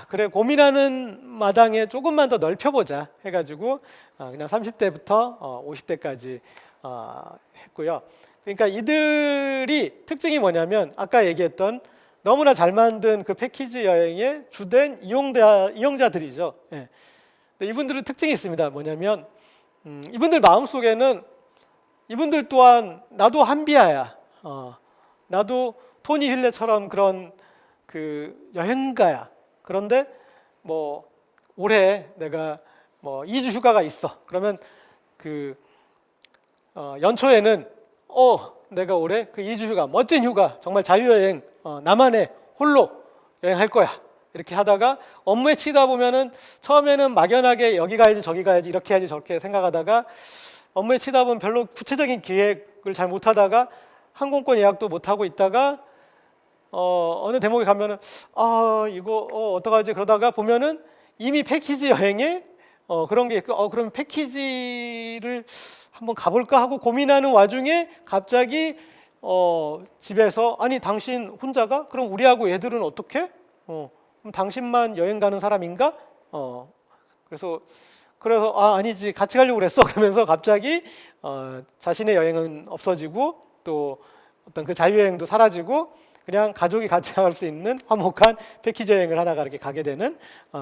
그래, 고민하는 마당에 조금만 더 넓혀보자 해가지고 그냥 30대부터 50대까지 했고요. 그러니까 이들이 특징이 뭐냐면, 아까 얘기했던 너무나 잘 만든 그 패키지 여행의 주된 이용자들이죠. 근데 이분들은 특징이 있습니다. 뭐냐면 이분들 마음속에는 이분들 또한 나도 한비아야, 나도 토니 힐레처럼 그런 그 여행가야. 그런데 뭐 올해 내가 뭐 2주 휴가가 있어. 그러면 그 연초에는 내가 올해 그 2주 휴가, 멋진 휴가, 정말 자유여행, 나만의 홀로 여행할 거야. 이렇게 하다가 업무에 치다 보면은 처음에는 막연하게 여기 가야지 저기 가야지 이렇게 해야지 저렇게 생각하다가 업무에 치다 보면 별로 구체적인 기획을 잘 못하다가 항공권 예약도 못하고 있다가 어느 대목에 가면은 이거 어떡하지, 그러다가 보면은 이미 패키지 여행에 그런 게 있고, 그럼 패키지를 한번 가볼까 하고 고민하는 와중에 갑자기 집에서 아니 당신 혼자가? 그럼 우리하고 애들은 어떻게? 그럼 당신만 여행 가는 사람인가? 그래서 아니지 같이 가려고 그랬어 그러면서 갑자기 자신의 여행은 없어지고 또 어떤 그 자유여행도 사라지고 그냥 가족이 같이 갈 수 있는 화목한 패키지 여행을 하다가 이렇게 가게 되는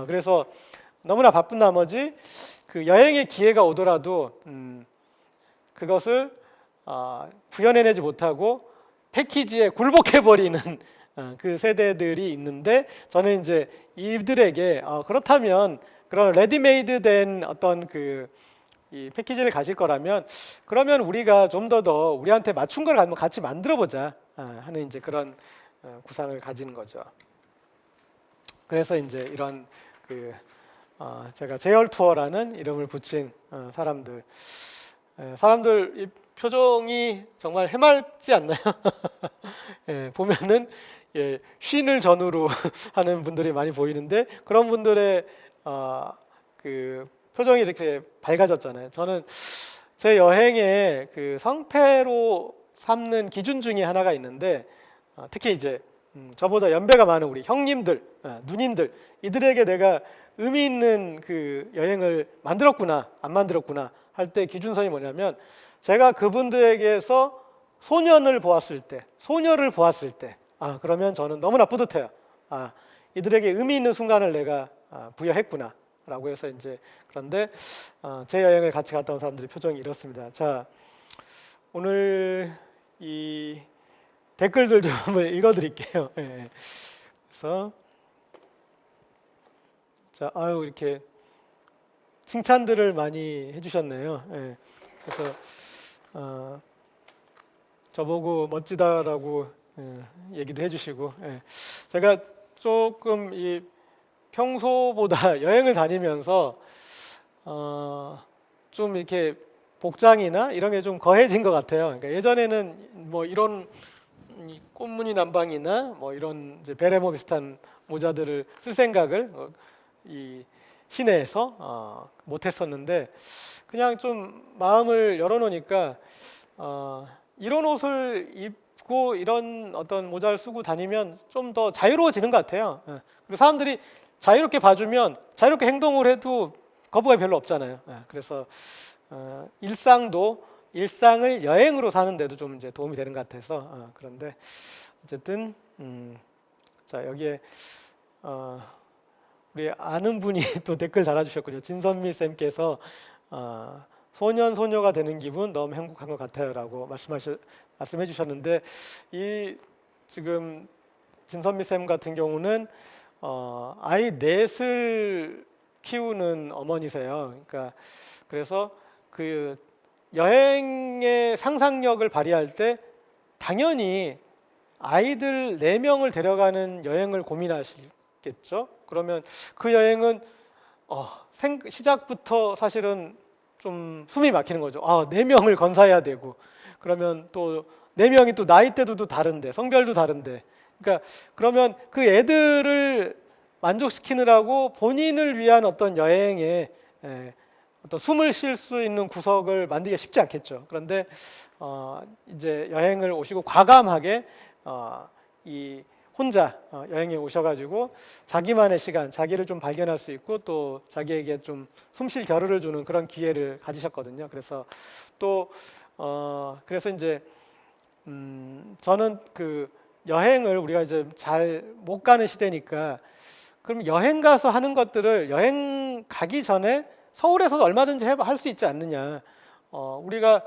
그래서 너무나 바쁜 나머지 그 여행의 기회가 오더라도 그것을 구현해내지 못하고 패키지에 굴복해버리는 그 세대들이 있는데 저는 이제 이들에게 그렇다면 그런 레디메이드 된 어떤 이 패키지를 가실 거라면 그러면 우리가 좀 더 우리한테 맞춘 걸 같이 만들어 보자 하는 이제 그런 구상을 가지는 거죠. 그래서 이제 이런 제가 제열 투어라는 이름을 붙인 사람들 이 표정이 정말 해맑지 않나요? 예, 보면은 쉰을 전후로 하는 분들이 많이 보이는데 그런 분들의 그 표정이 이렇게 밝아졌잖아요. 저는 제 여행의 그 성패로 삼는 기준 중에 하나가 있는데 특히 이제 저보다 연배가 많은 우리 형님들, 누님들 이들에게 내가 의미 있는 그 여행을 만들었구나 안 만들었구나 할 때 기준선이 뭐냐면 제가 그분들에게서 소년을 보았을 때 그러면 저는 너무나 뿌듯해요. 이들에게 의미 있는 순간을 내가 부여했구나 라고 해서 이제 그런데 제 여행을 같이 갔다 온 사람들의 표정이 이렇습니다. 자, 오늘 이 댓글들 좀 한번 읽어드릴게요. 예. 그래서 자, 이렇게 칭찬들을 많이 해주셨네요. 예. 그래서 저보고 멋지다라고 얘기도 해주시고 제가 조금 이 평소보다 여행을 다니면서 좀 이렇게 복장이나 이런 게 좀 거해진 것 같아요. 그러니까 예전에는 뭐 이런 꽃무늬 남방이나 뭐 이런 이제 베레모 비슷한 모자들을 쓸 생각을 이 시내에서 못했었는데 그냥 좀 마음을 열어놓으니까 이런 옷을 입고 이런 어떤 모자를 쓰고 다니면 좀 더 자유로워지는 것 같아요. 그리고 사람들이 자유롭게 봐주면 자유롭게 행동을 해도 거부감이 별로 없잖아요. 그래서 일상을 여행으로 사는데도 좀 이제 도움이 되는 것 같아서 그런데 어쨌든 자 여기에 우리 아는 분이 또 댓글 달아주셨군요. 진선미 쌤께서 소년 소녀가 되는 기분 너무 행복한 것 같아요라고 말씀해 주셨는데 이 지금 진선미 쌤 같은 경우는 아이 넷을 키우는 어머니세요. 그러니까 그래서 그 여행의 상상력을 발휘할 때 당연히 아이들 4명을 데려가는 여행을 고민하시겠죠. 그러면 그 여행은 시작부터 사실은 좀 숨이 막히는 거죠. 4명을 건사해야 되고 그러면 또 4명이 또 나이대도 또 다른데 성별도 다른데 그러니까 그러면 그 애들을 만족시키느라고 본인을 위한 어떤 여행에 어떤 숨을 쉴 수 있는 구석을 만들기가 쉽지 않겠죠. 그런데 이제 여행을 오시고 과감하게 이 혼자 여행에 오셔가지고 자기만의 시간, 자기를 좀 발견할 수 있고 또 자기에게 좀 숨쉴 겨를을 주는 그런 기회를 가지셨거든요. 그래서 그래서 이제 저는 그 여행을 우리가 이제 잘 못 가는 시대니까 그럼 여행 가서 하는 것들을 여행 가기 전에 서울에서도 얼마든지 할 수 있지 않느냐. 우리가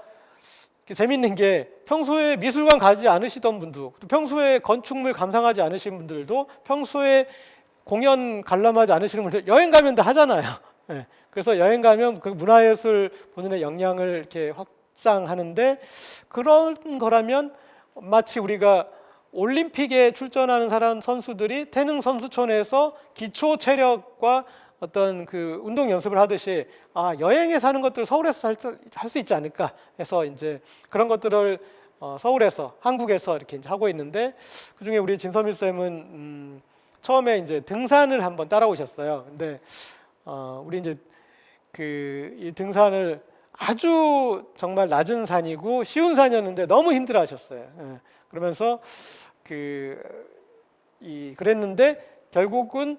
재밌는 게 평소에 미술관 가지 않으시던 분도 또 평소에 건축물 감상하지 않으신 분들도 평소에 공연 관람하지 않으시는 분들 여행 가면 다 하잖아요. 그래서 여행 가면 그 문화예술 본인의 역량을 이렇게 확장하는데 그런 거라면 마치 우리가 올림픽에 출전하는 선수들이 태릉 선수촌에서 기초 체력과 어떤 그 운동 연습을 하듯이 여행에서 하는 것들을 서울에서 할 수 있지 않을까 해서 이제 그런 것들을 서울에서 한국에서 이렇게 이제 하고 있는데 그중에 우리 진서미 쌤은 처음에 이제 등산을 한번 따라오셨어요. 근데 우리 이제 이 등산을 아주 정말 낮은 산이고 쉬운 산이었는데 너무 힘들어하셨어요. 예. 그러면서 그랬는데 결국은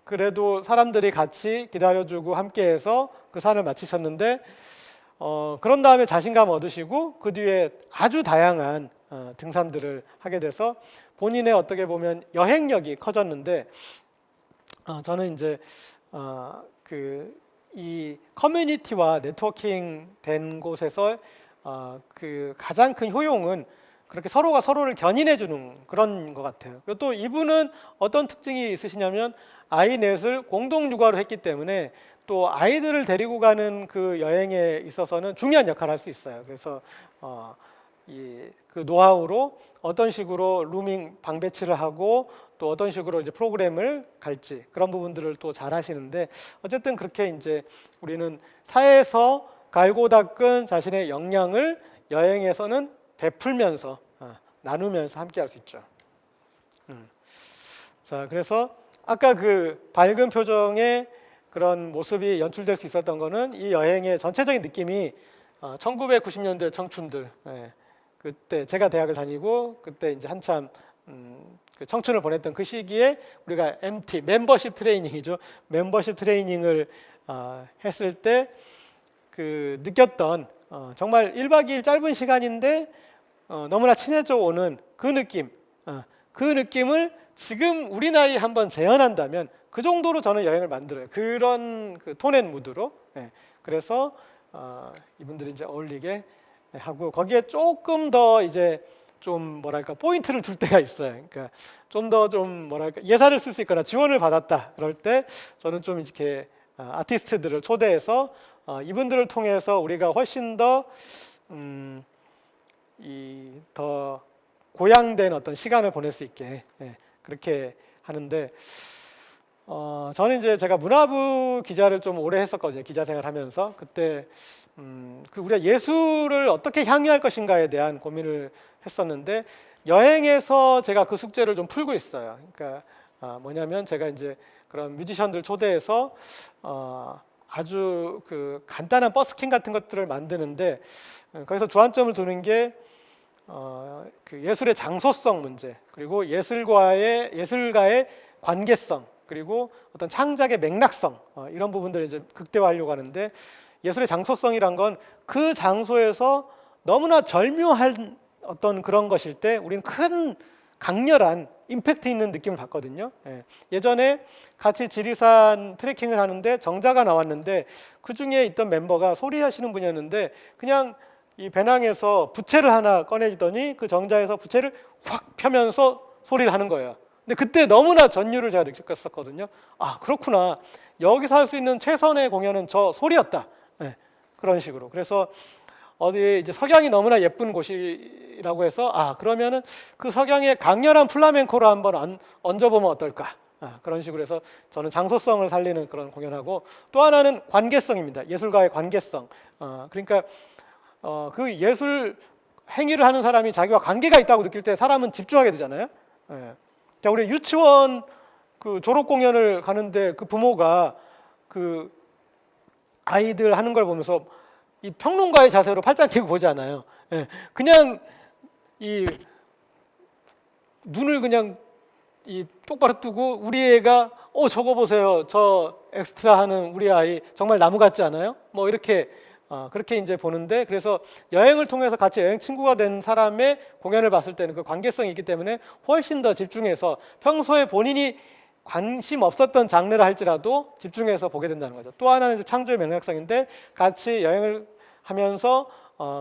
그래도 사람들이 같이 기다려주고 함께해서 그 산을 마치셨는데 그런 다음에 자신감 얻으시고 그 뒤에 아주 다양한 등산들을 하게 돼서 본인의 어떻게 보면 여행력이 커졌는데 저는 이제 이 커뮤니티와 네트워킹 된 곳에서 그 가장 큰 효용은 그렇게 서로가 서로를 견인해 주는 그런 것 같아요. 그리고 또 이분은 어떤 특징이 있으시냐면 아이넷을 공동 육아로 했기 때문에 또 아이들을 데리고 가는 그 여행에 있어서는 중요한 역할을 할 수 있어요. 그래서 그 노하우로 어떤 식으로 루밍 방 배치를 하고 또 어떤 식으로 이제 프로그램을 갈지 그런 부분들을 또 잘 하시는데 어쨌든 그렇게 이제 우리는 사회에서 갈고 닦은 자신의 역량을 여행에서는 베풀면서 나누면서 함께 할 수 있죠. 자, 그래서 아까 그 밝은 표정의 그런 모습이 연출될 수 있었던 거는 이 여행의 전체적인 느낌이 1990년대 청춘들, 그때 제가 대학을 다니고 그때 이제 한참 그 청춘을 보냈던 그 시기에 우리가 MT 멤버십 트레이닝이죠. 멤버십 트레이닝을 했을 때 그 느꼈던 정말 1박 2일 짧은 시간인데 너무나 친해져 오는 그 느낌, 그 느낌을 지금 우리 나이에 한번 재현한다면 그 정도로 저는 여행을 만들어요. 그런 그 톤 앤 무드로. 그래서 이분들이 이제 어울리게 하고 거기에 조금 더 이제 좀 뭐랄까 포인트를 둘 때가 있어요. 그러니까 좀 더 뭐랄까 예산을 쓸 수 있거나 지원을 받았다 그럴 때 저는 좀 이렇게 아티스트들을 초대해서 이분들을 통해서 우리가 훨씬 더 더 고양된 어떤 시간을 보낼 수 있게 그렇게 하는데 저는 이제 제가 문화부 기자를 좀 오래 했었거든요. 기자 생활하면서 그때 우리가 예술을 어떻게 향유할 것인가에 대한 고민을 했었는데 여행에서 제가 그 숙제를 좀 풀고 있어요. 그러니까 뭐냐면 제가 이제 그런 뮤지션들 초대해서 아주 그 간단한 버스킹 같은 것들을 만드는데 거기서 주안점을 두는 게 그 예술의 장소성 문제 그리고 예술가의 관계성 그리고 어떤 창작의 맥락성 이런 부분들을 이제 극대화하려고 하는데 예술의 장소성이란 건 그 장소에서 너무나 절묘한 어떤 그런 것일 때 우리는 큰 강렬한 임팩트 있는 느낌을 받거든요. 예전에 같이 지리산 트레킹을 하는데 정자가 나왔는데 그 중에 있던 멤버가 소리하시는 분이었는데 그냥 이 배낭에서 부채를 하나 꺼내더니 그 정자에서 부채를 확 펴면서 소리를 하는 거예요. 근데 그때 너무나 전율을 제가 느꼈었거든요. 아 그렇구나. 여기서 할 수 있는 최선의 공연은 저 소리였다. 그런 식으로. 그래서 어디 이제 석양이 너무나 예쁜 곳이라고 해서 그러면은 그 석양에 강렬한 플라멩코를 한번 얹어보면 어떨까? 그런 식으로 해서 저는 장소성을 살리는 그런 공연하고 또 하나는 관계성입니다. 예술가의 관계성. 그러니까 그 예술 행위를 하는 사람이 자기와 관계가 있다고 느낄 때 사람은 집중하게 되잖아요. 자, 우리 유치원 그 졸업 공연을 가는데 그 부모가 그 아이들 하는 걸 보면서 이 평론가의 자세로 팔짱 끼고 보지 않아요. 그냥 이 눈을 그냥 똑바로 뜨고 우리 애가 저거 보세요. 저 엑스트라 하는 우리 아이 정말 나무 같지 않아요? 뭐 이렇게 그렇게 이제 보는데 그래서 여행을 통해서 같이 여행 친구가 된 사람의 공연을 봤을 때는 그 관계성이 있기 때문에 훨씬 더 집중해서 평소에 본인이 관심 없었던 장르를 할지라도 집중해서 보게 된다는 거죠. 또 하나는 이제 창조의 맥락성인데 같이 여행을 하면서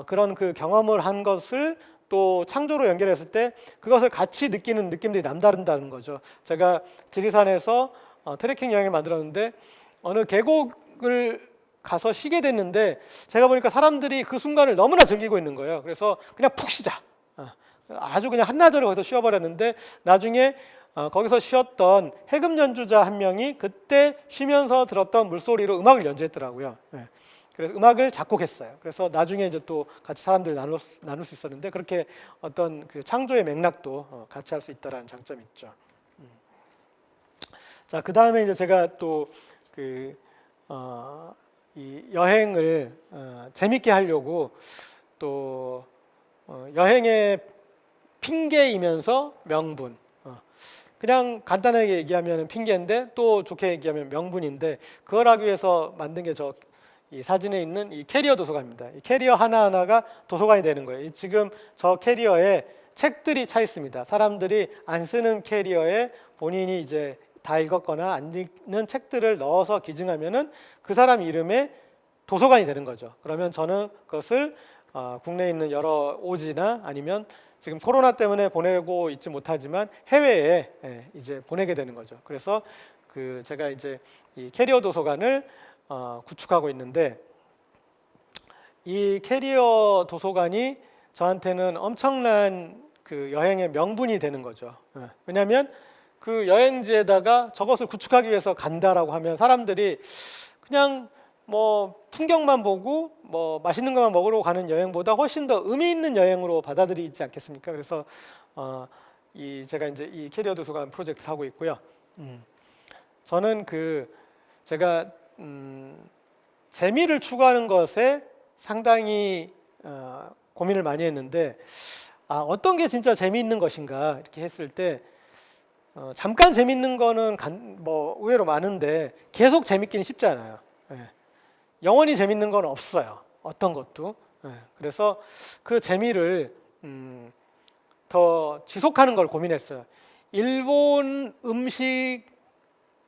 그런 그 경험을 한 것을 또 창조로 연결했을 때 그것을 같이 느끼는 느낌들이 남다른다는 거죠. 제가 지리산에서 트레킹 여행을 만들었는데 어느 계곡을 가서 쉬게 됐는데 제가 보니까 사람들이 그 순간을 너무나 즐기고 있는 거예요. 그래서 그냥 푹 쉬자. 아주 그냥 한나절을 거기서 쉬어버렸는데 나중에 거기서 쉬었던 해금 연주자 한 명이 그때 쉬면서 들었던 물소리로 음악을 연주했더라고요. 그래서 음악을 작곡했어요. 그래서 나중에 이제 또 같이 사람들 나눌 수 있었는데 그렇게 어떤 그 창조의 맥락도 같이 할 수 있다라는 장점이 있죠. 자, 그 다음에 이제 제가 또 이 여행을 재밌게 하려고 또 여행의 핑계이면서 명분, 그냥 간단하게 얘기하면 핑계인데 또 좋게 얘기하면 명분인데, 그걸 하기 위해서 만든 게 이 사진에 있는 이 캐리어 도서관입니다. 이 캐리어 하나하나가 도서관이 되는 거예요. 지금 저 캐리어에 책들이 차 있습니다. 사람들이 안 쓰는 캐리어에 본인이 이제 다 읽었거나 안 읽는 책들을 넣어서 기증하면은 그 사람 이름의 도서관이 되는 거죠. 그러면 저는 그것을 국내에 있는 여러 오지나 아니면 지금 코로나 때문에 보내고 있지 못하지만 해외에 이제 보내게 되는 거죠. 그래서 제가 이제 이 캐리어 도서관을 구축하고 있는데, 이 캐리어 도서관이 저한테는 엄청난 그 여행의 명분이 되는 거죠. 왜냐하면 그 여행지에다가 저것을 구축하기 위해서 간다라고 하면 사람들이 그냥 뭐 풍경만 보고 뭐 맛있는 것만 먹으러 가는 여행보다 훨씬 더 의미 있는 여행으로 받아들이지 않겠습니까? 그래서 제가 이제 이 캐리어 도서관 프로젝트를 하고 있고요. 저는 제가 재미를 추구하는 것에 상당히 고민을 많이 했는데, 어떤 게 진짜 재미있는 것인가 이렇게 했을 때 잠깐 재밌는 거는 뭐 의외로 많은데 계속 재밌기는 쉽지 않아요. 영원히 재밌는 건 없어요. 어떤 것도. 그래서 그 재미를 더 지속하는 걸 고민했어요. 일본 음식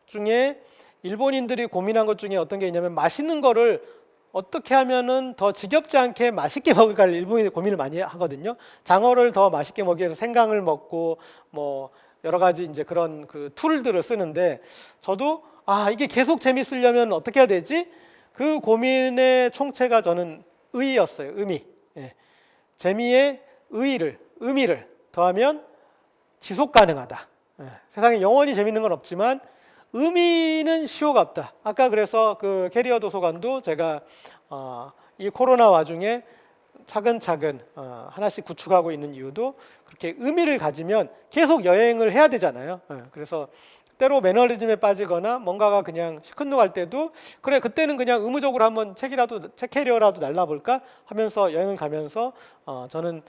중에 일본인들이 고민한 것 중에 어떤 게 있냐면, 맛있는 거를 어떻게 하면은 더 지겹지 않게 맛있게 먹을까를 일본인들이 고민을 많이 하거든요. 장어를 더 맛있게 먹기 위해서 생강을 먹고 뭐 여러 가지 이제 그런 그 툴들을 쓰는데, 저도 이게 계속 재밌으려면 어떻게 해야 되지? 그 고민의 총체가 저는 의의였어요. 의미. 재미에 의미를 더하면 지속 가능하다. 세상에 영원히 재밌는 건 없지만 의미는 시효가 없다. 아까 그래서 그 캐리어 도서관도 제가 이 코로나 와중에 차근차근 하나씩 구축하고 있는 이유도, 그렇게 의미를 가지면 계속 여행을 해야 되잖아요. 그래서 때로 매너리즘에 빠지거나 뭔가가 그냥 시큰둥할 때도, 그래 그때는 그냥 의무적으로 한번 책 캐리어라도 날라볼까 하면서 여행을 가면서 저는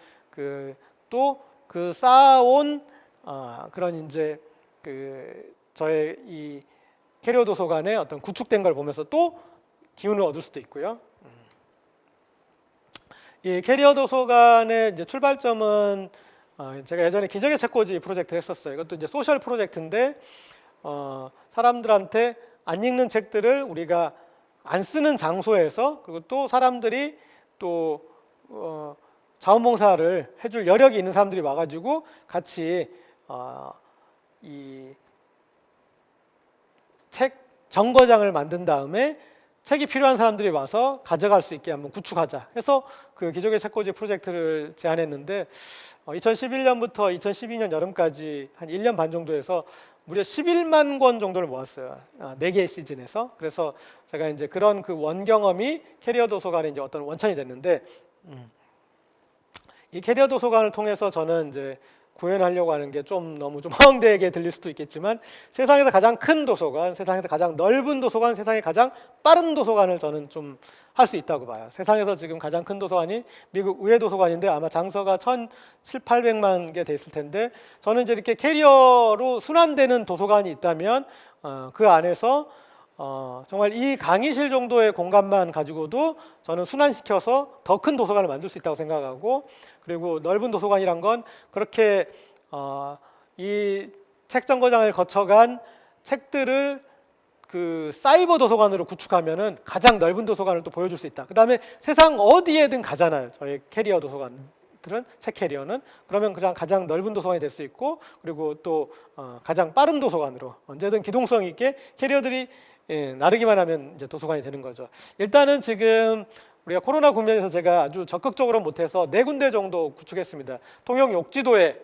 또 쌓아온 그런 이제 저의 이 캐리어 도서관의 어떤 구축된 걸 보면서 또 기운을 얻을 수도 있고요. 이 캐리어 도서관의 이제 출발점은 제가 예전에 기적의 책꽂이 프로젝트를 했었어요. 이것도 이제 소셜 프로젝트인데, 사람들한테 안 읽는 책들을 우리가 안 쓰는 장소에서, 그리고 또 사람들이 또 자원봉사를 해줄 여력이 있는 사람들이 와가지고 같이 이 책 정거장을 만든 다음에 책이 필요한 사람들이 와서 가져갈 수 있게 한번 구축하자 해서 그 기적의 책꽂이 프로젝트를 제안했는데, 2011년부터 2012년 여름까지 한 1년 반 정도 해서 무려 11만 권 정도를 모았어요. 4개의 시즌에서. 그래서 제가 이제 그런 그 원경험이 캐리어 도서관의 이제 어떤 원천이 됐는데, 이 캐리어 도서관을 통해서 저는 이제 구현하려고 하는 게 너무 허황되게 들릴 수도 있겠지만, 세상에서 가장 큰 도서관, 세상에서 가장 넓은 도서관, 세상에 가장 빠른 도서관을 저는 좀 할 수 있다고 봐요. 세상에서 지금 가장 큰 도서관이 미국 의회 도서관인데 아마 장서가 1,700~800만 개 돼 있을 텐데, 저는 이제 이렇게 캐리어로 순환되는 도서관이 있다면 그 안에서 정말 이 강의실 정도의 공간만 가지고도 저는 순환시켜서 더 큰 도서관을 만들 수 있다고 생각하고, 그리고 넓은 도서관이란 건 그렇게 이 책정거장을 거쳐간 책들을 그 사이버 도서관으로 구축하면은 가장 넓은 도서관을 또 보여줄 수 있다. 그 다음에 세상 어디에든 가잖아요. 저희 캐리어 도서관들은, 책 캐리어는. 그러면 그냥 가장 넓은 도서관이 될 수 있고, 그리고 또 가장 빠른 도서관으로 언제든 기동성 있게 캐리어들이 나르기만 하면 이제 도서관이 되는 거죠. 일단은 지금 우리가 코로나 국면에서 제가 아주 적극적으로 못해서 4군데 정도 구축했습니다. 통영 욕지도에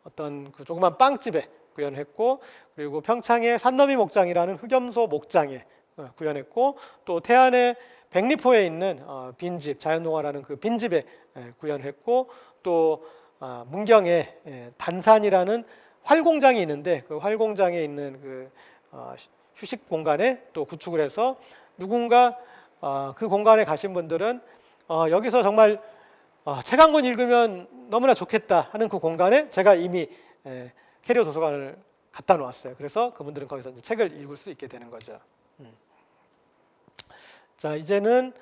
어떤 그 조그만 빵집에 구현했고, 그리고 평창의 산더미 목장이라는 흑염소 목장에 구현했고, 또 태안의 백리포에 있는 빈집, 자연농화라는 그 빈집에 구현했고, 또 문경에 단산이라는 활공장이 있는데, 그 활공장에 있는 그 휴식 공간에 또 구축을 해서 누군가 그 공간에 가신 분들은 여기서 정말 책 한 권 읽으면 너무나 좋겠다 하는 그 공간에 제가 이미 캐리어 도서관을 갖다 놓았어요. 그래서 그분들은 거기서 이제 책을 읽을 수 있게 되는 거죠. 자, 이제는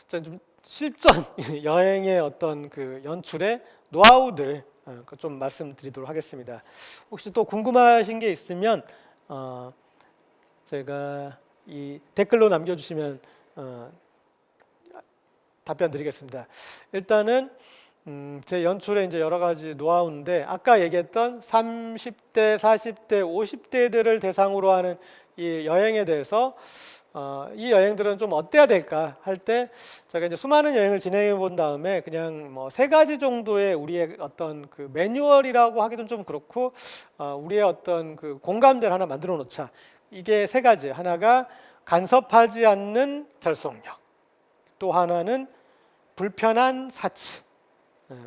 좀 실전 여행의 어떤 그 연출의 노하우들 좀 말씀드리도록 하겠습니다. 혹시 또 궁금하신 게 있으면 제가 이 댓글로 남겨주시면 답변 드리겠습니다. 일단은 제 연출의 이제 여러 가지 노하우인데, 아까 얘기했던 30대, 40대, 50대들을 대상으로 하는 이 여행에 대해서 이 여행들은 좀 어때야 될까 할 때 제가 이제 수많은 여행을 진행해 본 다음에 그냥 뭐 3가지 정도의 우리의 어떤 그 매뉴얼이라고 하기도 좀 그렇고 우리의 어떤 그 공감대를 하나 만들어 놓자. 이게 3가지. 하나가 간섭하지 않는 결속력, 또 하나는 불편한 사치,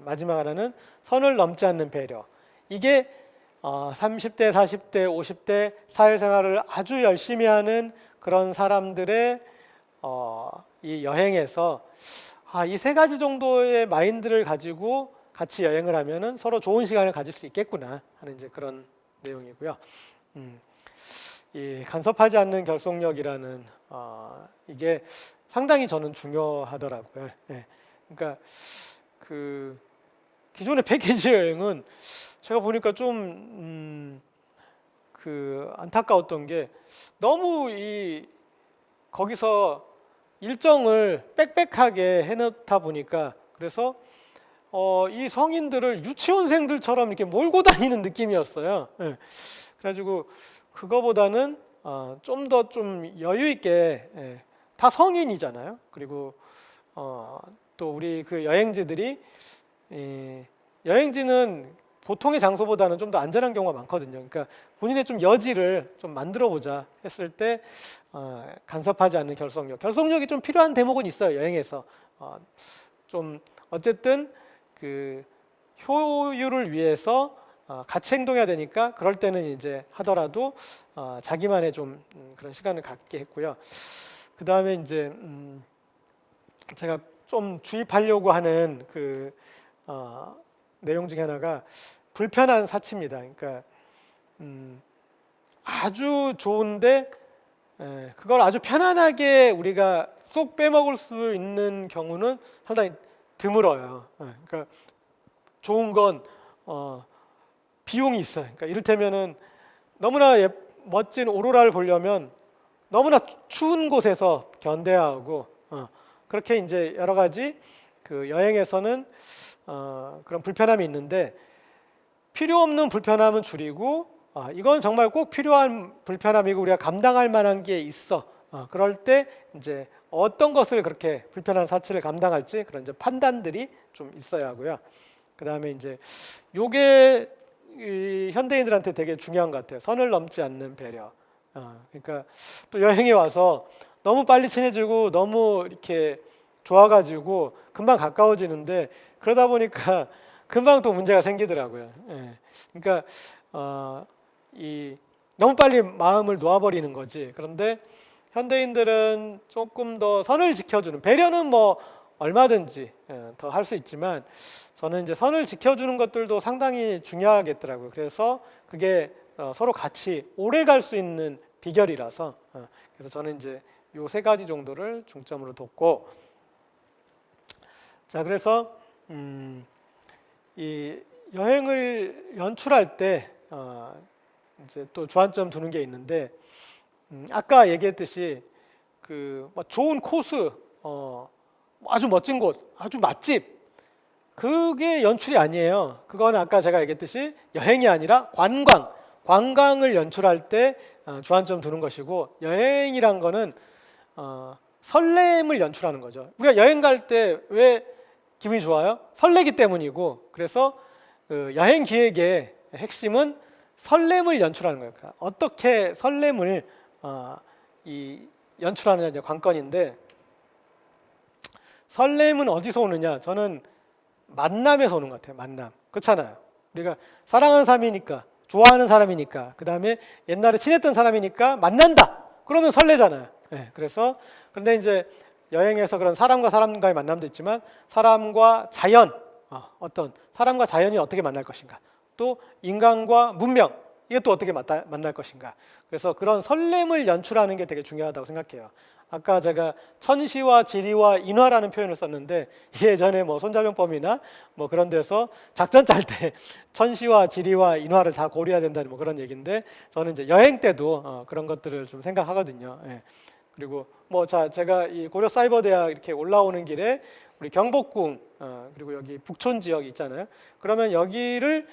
마지막 하나는 선을 넘지 않는 배려. 이게 30대, 40대, 50대 사회생활을 아주 열심히 하는 그런 사람들의 이 여행에서 이 3가지 정도의 마인드를 가지고 같이 여행을 하면은 서로 좋은 시간을 가질 수 있겠구나 하는 이제 그런 내용이고요. 이 간섭하지 않는 결속력이라는 이게 상당히 저는 중요하더라고요. 그러니까 그 기존의 패키지 여행은 제가 보니까 좀 그 안타까웠던 게 너무 거기서 일정을 빽빽하게 해놓다 보니까 그래서 이 성인들을 유치원생들처럼 이렇게 몰고 다니는 느낌이었어요. 그래가지고 그거보다는 좀 더 좀 여유 있게, 다 성인이잖아요. 그리고 또 우리 그 여행지들이 여행지는 보통의 장소보다는 좀 더 안전한 경우가 많거든요. 그러니까 본인의 좀 여지를 좀 만들어 보자 했을 때 간섭하지 않는 결속력이 좀 필요한 대목은 있어요. 여행에서 좀 어쨌든 그 효율을 위해서 같이 행동해야 되니까 그럴 때는 이제 하더라도 자기만의 좀 그런 시간을 갖게 했고요. 그 다음에 이제 제가 좀 주입하려고 하는 그 내용 중에 하나가 불편한 사치입니다. 그러니까 아주 좋은데 그걸 아주 편안하게 우리가 쏙 빼먹을 수 있는 경우는 상당히 드물어요. 그러니까 좋은 건 비용이 있어요. 그러니까 이를테면은 너무나 멋진 오로라를 보려면 너무나 추운 곳에서 견뎌야 하고 그렇게 이제 여러 가지 그 여행에서는 그런 불편함이 있는데, 필요 없는 불편함은 줄이고 이건 정말 꼭 필요한 불편함이고 우리가 감당할 만한 게 있어. 그럴 때 이제 어떤 것을 그렇게 불편한 사치를 감당할지 그런 이제 판단들이 좀 있어야 하고요. 그 다음에 이제 요게 이 현대인들한테 되게 중요한 것 같아요. 선을 넘지 않는 배려. 그러니까 또 여행에 와서 너무 빨리 친해지고 너무 이렇게 좋아가지고 금방 가까워지는데 그러다 보니까 금방 또 문제가 생기더라고요. 그러니까 너무 빨리 마음을 놓아버리는 거지. 그런데 현대인들은 조금 더 선을 지켜주는, 배려는 뭐 얼마든지 더 할 수 있지만 저는 이제 선을 지켜주는 것들도 상당히 중요하겠더라고요. 그래서 그게 서로 같이 오래 갈 수 있는 비결이라서 그래서 저는 이제 요 3가지 정도를 중점으로 뒀고, 자 그래서 이 여행을 연출할 때 이제 또 주안점 두는 게 있는데, 아까 얘기했듯이 그 좋은 코스, 아주 멋진 곳, 아주 맛집, 그게 연출이 아니에요. 그건 아까 제가 얘기했듯이 여행이 아니라 관광을 연출할 때 주안점 두는 것이고, 여행이란 거는 설렘을 연출하는 거죠. 우리가 여행 갈 때 왜 기분이 좋아요? 설레기 때문이고, 그래서 그 여행 기획의 핵심은 설렘을 연출하는 거예요. 그러니까 어떻게 설렘을 연출하느냐 관건인데, 설렘은 어디서 오느냐? 저는 만남에서 오는 것 같아요. 만남. 그렇잖아요. 우리가 사랑하는 사람이니까, 좋아하는 사람이니까, 그 다음에 옛날에 친했던 사람이니까 만난다. 그러면 설레잖아요. 그래서 그런데 이제 여행에서 그런 사람과 사람과의 만남도 있지만 사람과 자연, 어떤 사람과 자연이 어떻게 만날 것인가, 또 인간과 문명, 이게 또 어떻게 만날 것인가. 그래서 그런 설렘을 연출하는 게 되게 중요하다고 생각해요. 아까 제가 천시와 지리와 인화라는 표현을 썼는데, 예전에 뭐 손자병법이나 뭐 그런 데서 작전 짤 때 천시와 지리와 인화를 다 고려해야 된다는 뭐 그런 얘기인데, 저는 이제 여행 때도 그런 것들을 좀 생각하거든요. 예. 그리고 뭐 제가 이 고려 사이버대학 이렇게 올라오는 길에 우리 경복궁, 그리고 여기 북촌 지역 있잖아요. 그러면 여기를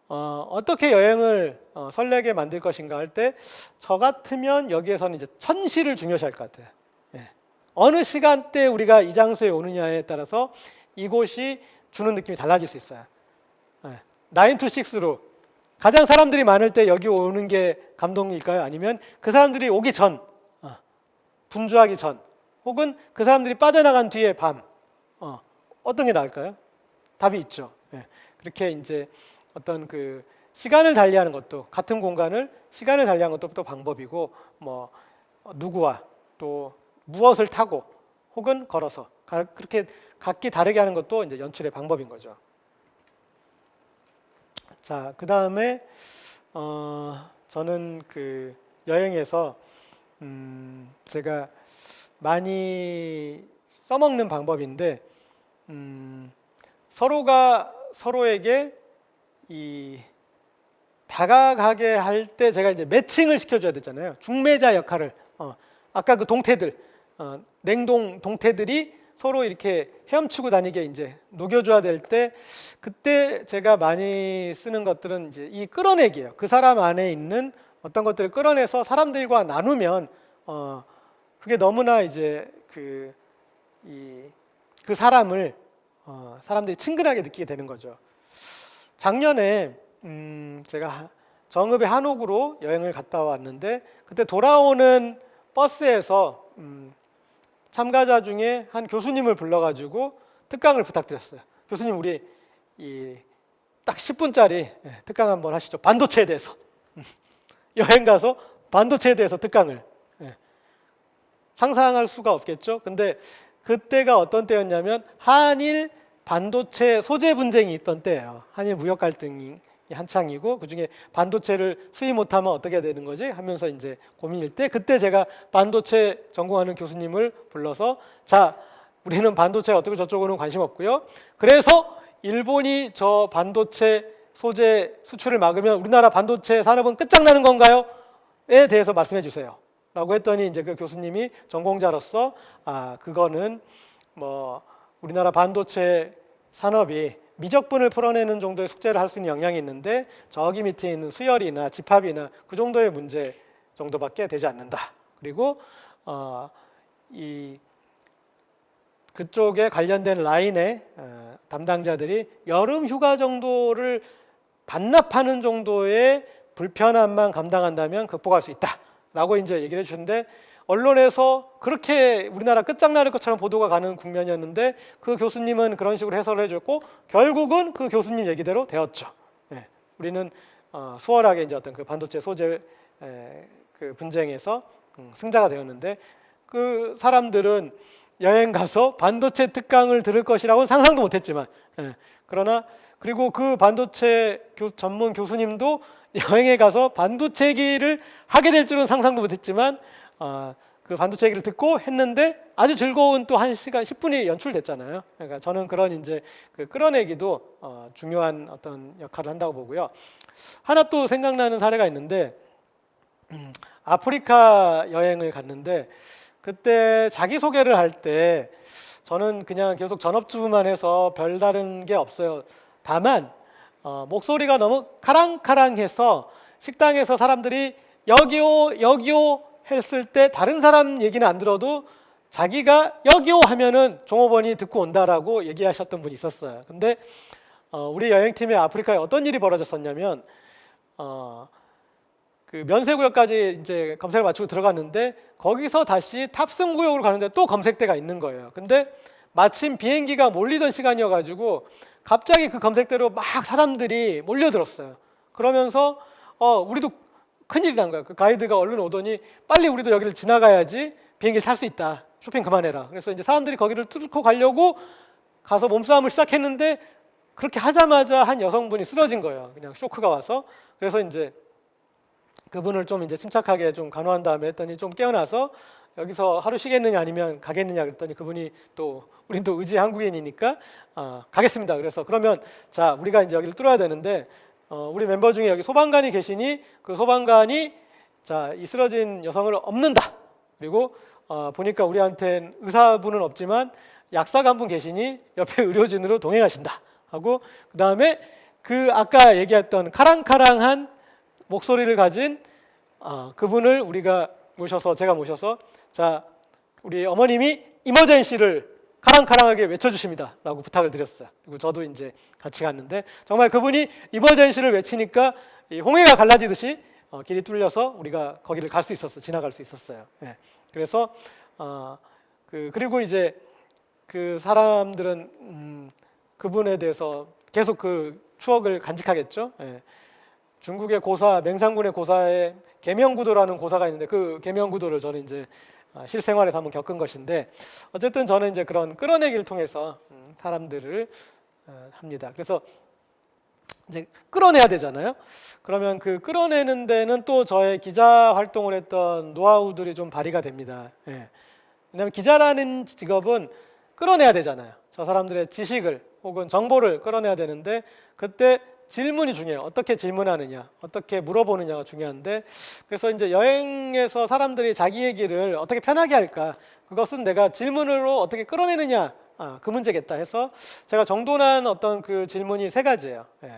어떻게 여행을 설레게 만들 것인가 할 때, 저 같으면 여기에서는 이제 천시를 중요시할 것 같아요. 예. 어느 시간대 우리가 이 장소에 오느냐에 따라서 이곳이 주는 느낌이 달라질 수 있어요. 예. 9 to 6로 가장 사람들이 많을 때 여기 오는 게 감동일까요? 아니면 그 사람들이 오기 전, 분주하기 전, 혹은 그 사람들이 빠져나간 뒤에 밤, 어떤 게 나을까요? 답이 있죠. 예. 그렇게 이제 어떤 그 시간을 달리하는 것도, 같은 공간을 시간을 달리하는 것도 또 방법이고, 뭐 누구와 또 무엇을 타고 혹은 걸어서 그렇게 각기 다르게 하는 것도 이제 연출의 방법인 거죠. 자, 그 다음에 저는 그 여행에서 제가 많이 써먹는 방법인데, 서로가 서로에게 이 다가가게 할 때 제가 이제 매칭을 시켜줘야 되잖아요. 중매자 역할을. 아까 그 동태들, 냉동 동태들이 서로 이렇게 헤엄치고 다니게 이제 녹여줘야 될 때, 그때 제가 많이 쓰는 것들은 이제 이 끌어내기예요. 그 사람 안에 있는 어떤 것들을 끌어내서 사람들과 나누면 그게 너무나 이제 그 사람을 사람들이 친근하게 느끼게 되는 거죠. 작년에 제가 정읍의 한옥으로 여행을 갔다 왔는데, 그때 돌아오는 버스에서 참가자 중에 한 교수님을 불러가지고 특강을 부탁드렸어요. 교수님, 우리 딱 10분짜리 특강 한번 하시죠. 반도체에 대해서. 여행 가서 반도체에 대해서 특강을. 상상할 수가 없겠죠. 근데 그때가 어떤 때였냐면 한일 반도체 소재 분쟁이 있던 때예요. 한일 무역 갈등이 한창이고, 그중에 반도체를 수입 못하면 어떻게 되는 거지 하면서 이제 고민일 때, 그때 제가 반도체 전공하는 교수님을 불러서, 자, 우리는 반도체 어떻고 저쪽으로는 관심 없고요. 그래서 일본이 저 반도체 소재 수출을 막으면 우리나라 반도체 산업은 끝장나는 건가요? 에 대해서 말씀해 주세요. 라고 했더니 이제 그 교수님이 전공자로서 그거는 뭐 우리나라 반도체 산업이 미적분을 풀어내는 정도의 숙제를 할 수 있는 역량이 있는데, 저기 밑에 있는 수열이나 집합이나 그 정도의 문제 정도밖에 되지 않는다. 그리고 그쪽에 관련된 라인의 담당자들이 여름 휴가 정도를 반납하는 정도의 불편함만 감당한다면 극복할 수 있다 라고 이제 얘기를 해주셨는데, 언론에서 그렇게 우리나라 끝장나는 것처럼 보도가 가는 국면이었는데, 그 교수님은 그런 식으로 해설을 해줬고, 결국은 그 교수님 얘기대로 되었죠. 우리는 수월하게 이제 어떤 그 반도체 소재 그 분쟁에서 승자가 되었는데, 그 사람들은 여행 가서 반도체 특강을 들을 것이라고는 상상도 못했지만, 그러나 그리고 그 반도체 전문 교수님도 여행에 가서 반도체 얘기를 하게 될 줄은 상상도 못했지만, 그 반도체 얘기를 듣고 했는데 아주 즐거운 또 1시간 10분이 연출됐잖아요. 그러니까 저는 그런 이제 그 끌어내기도 중요한 어떤 역할을 한다고 보고요. 하나 또 생각나는 사례가 있는데, 아프리카 여행을 갔는데, 그때 자기소개를 할 때 저는 그냥 계속 전업주부만 해서 별다른 게 없어요. 다만 목소리가 너무 카랑카랑해서 식당에서 사람들이 여기요 여기요 했을 때 다른 사람 얘기는 안 들어도 자기가 여기요 하면은 종업원이 듣고 온다라고 얘기하셨던 분이 있었어요. 근데 우리 여행팀의 아프리카에 어떤 일이 벌어졌었냐면, 그 면세구역까지 이제 검색을 마치고 들어갔는데, 거기서 다시 탑승구역으로 가는데 또 검색대가 있는 거예요. 근데 마침 비행기가 몰리던 시간이어가지고 갑자기 그 검색대로 막 사람들이 몰려들었어요. 그러면서 우리도 큰일이 난 거예요. 그 가이드가 얼른 오더니 빨리 우리도 여기를 지나가야지 비행기를 탈 수 있다. 쇼핑 그만해라. 그래서 이제 사람들이 거기를 뚫고 가려고 가서 몸싸움을 시작했는데 그렇게 하자마자 한 여성분이 쓰러진 거예요. 그냥 쇼크가 와서. 그래서 이제 그분을 좀 이제 침착하게 좀 간호한 다음에 했더니 좀 깨어나서 여기서 하루 쉬겠느냐 아니면 가겠느냐 그랬더니 그분이 또 우린 또 의지 한국인이니까 가겠습니다. 그래서 그러면 자 우리가 이제 여기를 뚫어야 되는데 우리 멤버 중에 여기 소방관이 계시니 그 소방관이 자 이 쓰러진 여성을 엎는다. 그리고 보니까 우리한텐 의사분은 없지만 약사가 한 분 계시니 옆에 의료진으로 동행하신다 하고 그 다음에 그 아까 얘기했던 카랑카랑한 목소리를 가진 그분을 우리가 모셔서 제가 모셔서 자 우리 어머님이 이머전시를 카랑카랑하게 외쳐주십니다 라고 부탁을 드렸어요. 그리고 저도 이제 같이 갔는데 정말 그분이 이머전시를 외치니까 이 홍해가 갈라지듯이 길이 뚫려서 우리가 거기를 갈 수 있었어요. 지나갈 수 있었어요. 예. 그래서 그리고 이제 그 사람들은 그분에 대해서 계속 그 추억을 간직하겠죠. 예. 중국의 고사, 맹상군의 고사에 계명구도라는 고사가 있는데 그 계명구도를 저는 이제 실생활에서 한번 겪은 것인데 어쨌든 저는 이제 그런 끌어내기를 통해서 사람들을 합니다. 그래서 이제 끌어내야 되잖아요. 그러면 그 끌어내는 데는 또 저의 기자 활동을 했던 노하우들이 좀 발휘가 됩니다. 예. 왜냐하면 기자라는 직업은 끌어내야 되잖아요. 저 사람들의 지식을 혹은 정보를 끌어내야 되는데 그때 질문이 중요해요. 어떻게 질문하느냐, 어떻게 물어보느냐가 중요한데 그래서 이제 여행에서 사람들이 자기 얘기를 어떻게 편하게 할까 그것은 내가 질문으로 어떻게 끌어내느냐 그 문제겠다 해서 제가 정돈한 어떤 그 질문이 세 가지예요. 예.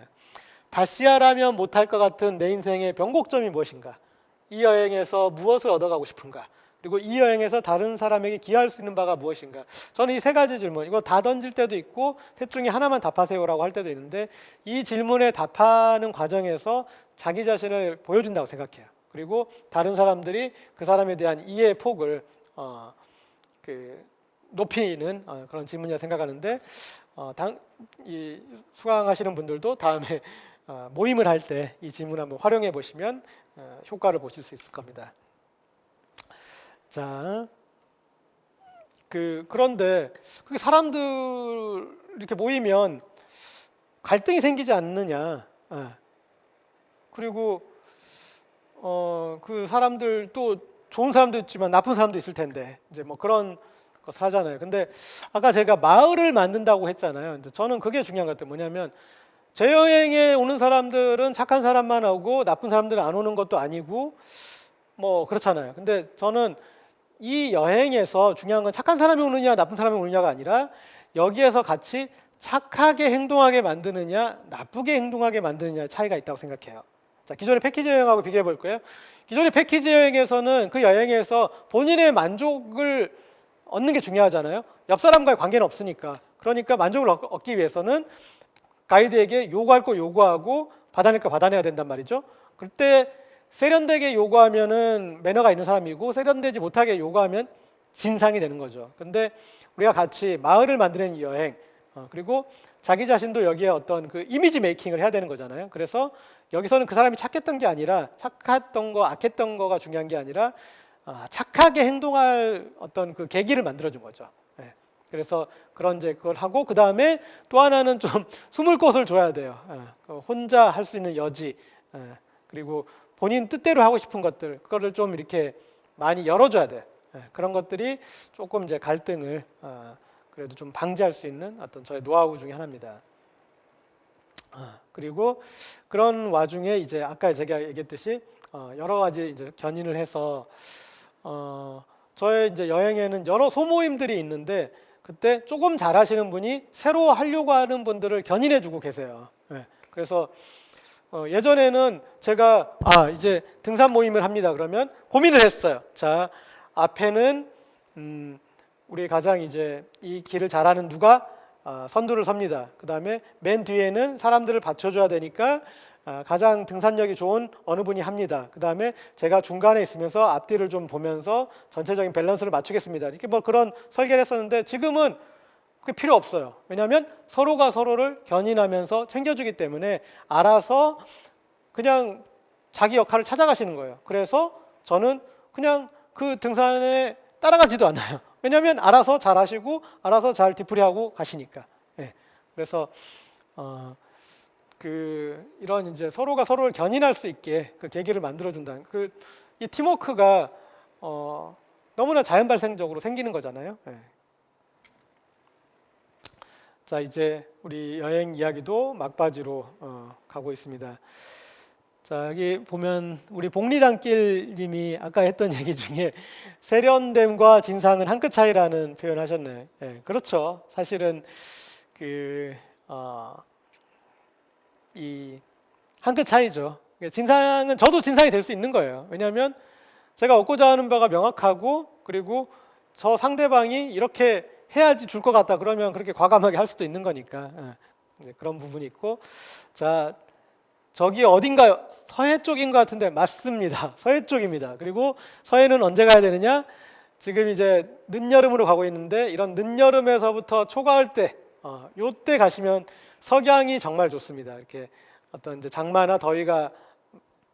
다시 하라면 못할 것 같은 내 인생의 변곡점이 무엇인가? 이 여행에서 무엇을 얻어가고 싶은가? 그리고 이 여행에서 다른 사람에게 기여할 수 있는 바가 무엇인가? 저는 이 세 가지 질문, 이거 다 던질 때도 있고 셋 중에 하나만 답하세요라고 할 때도 있는데 이 질문에 답하는 과정에서 자기 자신을 보여준다고 생각해요. 그리고 다른 사람들이 그 사람에 대한 이해의 폭을 높이는 그런 질문이라 생각하는데 수강하시는 분들도 다음에 모임을 할 때 이 질문 한번 활용해 보시면 효과를 보실 수 있을 겁니다. 자, 그런데 그게 사람들 이렇게 모이면 갈등이 생기지 않느냐? 그리고 그 사람들 또 좋은 사람도 있지만 나쁜 사람도 있을 텐데 이제 뭐 그런 것을 하잖아요. 근데 아까 제가 마을을 만든다고 했잖아요. 근데 저는 그게 중요한 것 같아요. 뭐냐면 제 여행에 오는 사람들은 착한 사람만 오고 나쁜 사람들은 안 오는 것도 아니고 뭐 그렇잖아요. 근데 저는 이 여행에서 중요한 건 착한 사람이 오느냐 나쁜 사람이 오느냐가 아니라 여기에서 같이 착하게 행동하게 만드느냐 나쁘게 행동하게 만드느냐의 차이가 있다고 생각해요. 자, 기존의 패키지 여행하고 비교해 볼 거예요. 기존의 패키지 여행에서는 그 여행에서 본인의 만족을 얻는 게 중요하잖아요. 옆 사람과의 관계는 없으니까. 그러니까 만족을 얻기 위해서는 가이드에게 요구할 거 요구하고 받아낼 거 받아내야 된단 말이죠. 그때 세련되게 요구하면은 매너가 있는 사람이고 세련되지 못하게 요구하면 진상이 되는 거죠. 근데 우리가 같이 마을을 만드는 이 여행 그리고 자기 자신도 여기에 어떤 그 이미지 메이킹을 해야 되는 거잖아요. 그래서 여기서는 그 사람이 착했던 게 아니라 착했던 거 악했던 거가 중요한 게 아니라 착하게 행동할 어떤 그 계기를 만들어준 거죠. 네. 그래서 그런 이제 그걸 하고 그 다음에 또 하나는 좀 숨을 곳을 줘야 돼요. 혼자 할 수 있는 여지 그리고 본인 뜻대로 하고 싶은 것들 그거를 좀 이렇게 많이 열어줘야 돼. 그런 것들이 조금 이제 갈등을 그래도 좀 방지할 수 있는 어떤 저의 노하우 중에 하나입니다. 그리고 그런 와중에 이제 아까 제가 얘기했듯이 여러 가지 이제 견인을 해서 저의 이제 여행에는 여러 소모임들이 있는데 그때 조금 잘하시는 분이 새로 하려고 하는 분들을 견인해주고 계세요. 그래서 예전에는 제가 이제 등산 모임을 합니다. 그러면 고민을 했어요. 자, 앞에는 우리 가장 이제 이 길을 잘하는 누가 선두를 섭니다. 그 다음에 맨 뒤에는 사람들을 받쳐줘야 되니까 가장 등산력이 좋은 어느 분이 합니다. 그 다음에 제가 중간에 있으면서 앞뒤를 좀 보면서 전체적인 밸런스를 맞추겠습니다. 이렇게 뭐 그런 설계를 했었는데 지금은 그게 필요 없어요. 왜냐하면 서로가 서로를 견인하면서 챙겨주기 때문에 알아서 그냥 자기 역할을 찾아가시는 거예요. 그래서 저는 그냥 그 등산에 따라가지도 않아요. 왜냐하면 알아서 잘 하시고 알아서 잘 뒤풀이하고 가시니까. 예. 그래서 이런 이제 서로가 서로를 견인할 수 있게 그 계기를 만들어준다는 이 팀워크가 너무나 자연 발생적으로 생기는 거잖아요. 예. 자, 이제 우리 여행 이야기도 막바지로 가고 있습니다. 자, 여기 보면 우리 복리단길님이 아까 했던 얘기 중에 세련됨과 진상은 한 끗 차이라는 표현 하셨네요. 예, 그렇죠. 사실은 이 한 끗 차이죠. 진상은 저도 진상이 될 수 있는 거예요. 왜냐하면 제가 얻고자 하는 바가 명확하고 그리고 저 상대방이 이렇게 해야지 줄 것 같다 그러면 그렇게 과감하게 할 수도 있는 거니까. 예, 그런 부분이 있고. 자, 저기 어딘가요? 서해 쪽인 것 같은데 맞습니다. 서해 쪽입니다. 그리고 서해는 언제 가야 되느냐? 지금 이제 늦여름으로 가고 있는데 이런 늦여름에서부터 초가을 때, 요때 가시면 석양이 정말 좋습니다. 이렇게 어떤 이제 장마나 더위가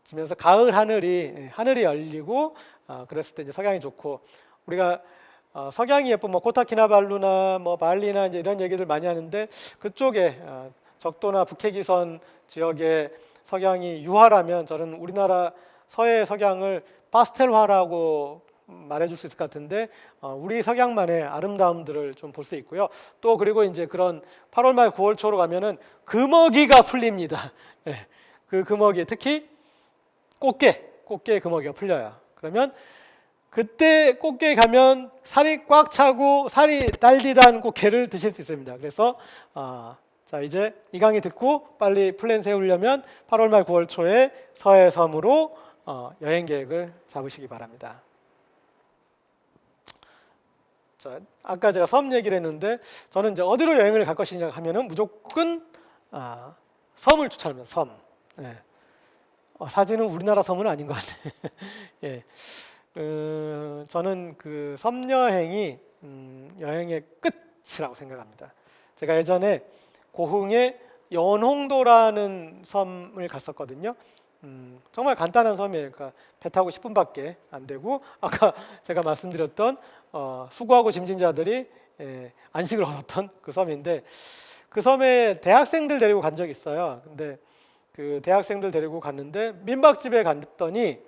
지면서 가을 하늘이 열리고 그랬을 때 이제 석양이 좋고 우리가 석양이 예쁜 뭐 코타키나발루나 뭐 발리나 이제 이런 얘기들 많이 하는데 그쪽에 적도나 북해기선 지역에 석양이 유화라면 저는 우리나라 서해 석양을 파스텔화라고 말해줄 수 있을 것 같은데 우리 석양만의 아름다움들을 좀 볼 수 있고요. 또 그리고 이제 그런 8월 말 9월 초로 가면은 금어기가 풀립니다. 예, 그 금어기 특히 꽃게 금어기가 풀려요. 그러면 그때 꽃게에 가면 살이 꽉 차고 살이 달디단 꽃게를 드실 수 있습니다. 그래서 자, 이제 이 강의 듣고 빨리 플랜 세우려면 8월 말 9월 초에 서해 섬으로 여행 계획을 잡으시기 바랍니다. 자, 아까 제가 섬 얘기를 했는데 저는 이제 어디로 여행을 갈 것이냐 하면은 무조건 섬을 추천합니다. 섬. 예. 사진은 우리나라 섬은 아닌 것 같아요. 예. 저는 그 섬 여행이 여행의 끝이라고 생각합니다. 제가 예전에 고흥의 연홍도라는 섬을 갔었거든요. 정말 간단한 섬이에요. 그러니까 배 타고 10분밖에 안 되고 아까 제가 말씀드렸던 수고하고 짐진 자들이 안식을 얻었던 그 섬인데 그 섬에 대학생들 데리고 간 적이 있어요. 근데 그 대학생들 데리고 갔는데 민박집에 갔더니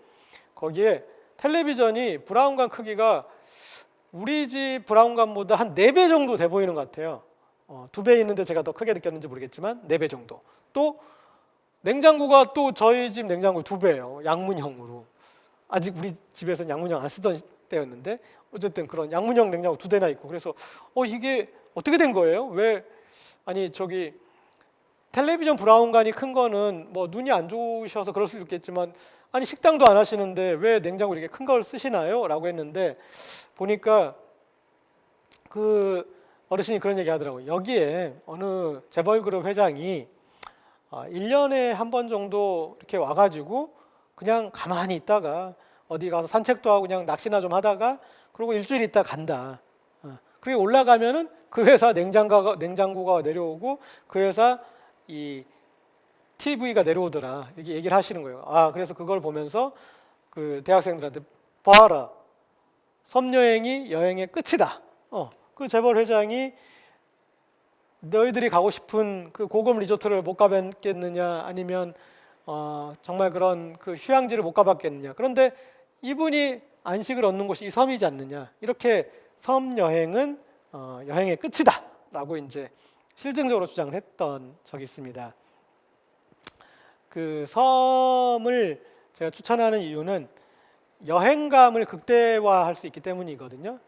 거기에 텔레비전이 브라운관 크기가 우리 집 브라운관보다 한 4배 정도 돼 보이는 것 같아요. 2배 있는데 제가 더 크게 느꼈는지 모르겠지만 4배 정도. 또 냉장고가 또 저희 집 냉장고 2배예요. 양문형으로. 아직 우리 집에서는 양문형 안 쓰던 때였는데 어쨌든 그런 양문형 냉장고 2대나 있고 그래서 이게 어떻게 된 거예요? 왜 아니 저기 텔레비전 브라운관이 큰 거는 뭐 눈이 안 좋으셔서 그럴 수도 있겠지만 아니 식당도 안 하시는데 왜 냉장고 이렇게 큰 걸 쓰시나요? 라고 했는데 보니까 그 어르신이 그런 얘기 하더라고요. 여기에 어느 재벌그룹 회장이 1년에 한 번 정도 이렇게 와가지고 그냥 가만히 있다가 어디 가서 산책도 하고 그냥 낚시나 좀 하다가 그리고 일주일 있다 간다. 그리고 올라가면은 그 회사 냉장고가 내려오고 그 회사 이 TV가 내려오더라. 이렇게 얘기를 하시는 거예요. 그래서 그걸 보면서 그 대학생들한테 봐라. 섬 여행이 여행의 끝이다. 그 재벌 회장이 너희들이 가고 싶은 그 고급 리조트를 못 가봤겠느냐 아니면 정말 그런 그 휴양지를 못 가봤겠느냐. 그런데 이분이 안식을 얻는 곳이 이 섬이지 않느냐. 이렇게 섬 여행은 여행의 끝이다 라고 이제 실증적으로 주장을 했던 적이 있습니다. 그 섬을 제가 추천하는 이유는 여행감을 극대화할 수 있기 때문이거든요.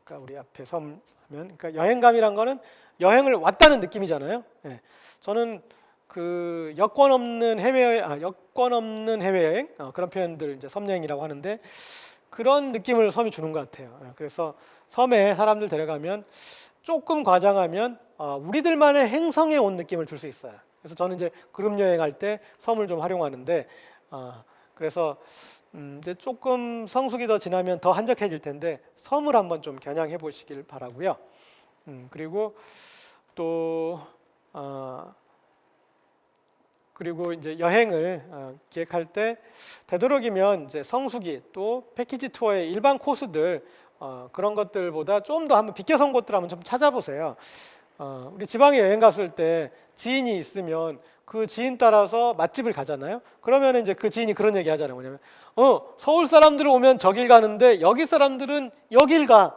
그러니까 우리 앞에 섬 하면 그러니까 여행감이란 거는 여행을 왔다는 느낌이잖아요. 저는 그 여권 없는 해외여행 그런 표현들 이제 섬여행이라고 하는데 그런 느낌을 섬이 주는 것 같아요. 그래서 섬에 사람들 데려가면 조금 과장하면 우리들만의 행성에 온 느낌을 줄 수 있어요. 그래서 저는 이제 그룹 여행할 때 섬을 좀 활용하는데 그래서 이제 조금 성수기 더 지나면 더 한적해질 텐데 섬을 한번 좀 겨냥해 보시길 바라고요. 그리고 또 그리고 이제 여행을 기획할 때 되도록이면 이제 성수기 또 패키지 투어의 일반 코스들 그런 것들보다 좀 더 한번 비껴선 곳들 한번 좀 찾아보세요. 우리 지방에 여행 갔을 때 지인이 있으면 그 지인 따라서 맛집을 가잖아요. 그러면 이제 그 지인이 그런 얘기 하잖아요. 뭐냐면 서울 사람들 오면 저길 가는데 여기 사람들은 여길 가.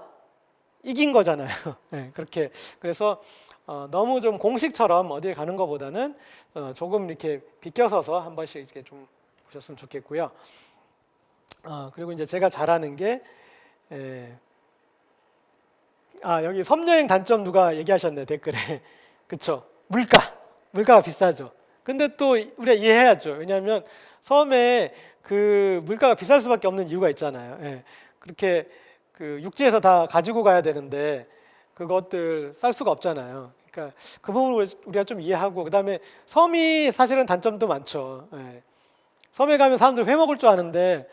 이긴 거잖아요. 네, 그렇게 그래서 너무 좀 공식처럼 어딜 가는 것보다는 조금 이렇게 비껴서서 한 번씩 이렇게 좀 보셨으면 좋겠고요. 그리고 이제 제가 잘하는 게 여기 섬여행 단점 누가 얘기하셨네 댓글에. 그쵸? 물가가 비싸죠. 근데 또 우리가 이해해야죠. 왜냐하면 섬에 그 물가가 비쌀 수밖에 없는 이유가 있잖아요. 예. 그렇게 그 육지에서 다 가지고 가야 되는데 그것들 쌀 수가 없잖아요. 그러니까 그 부분을 우리가 좀 이해하고, 그다음에 섬이 사실은 단점도 많죠. 예. 섬에 가면 사람들 회 먹을 줄 아는데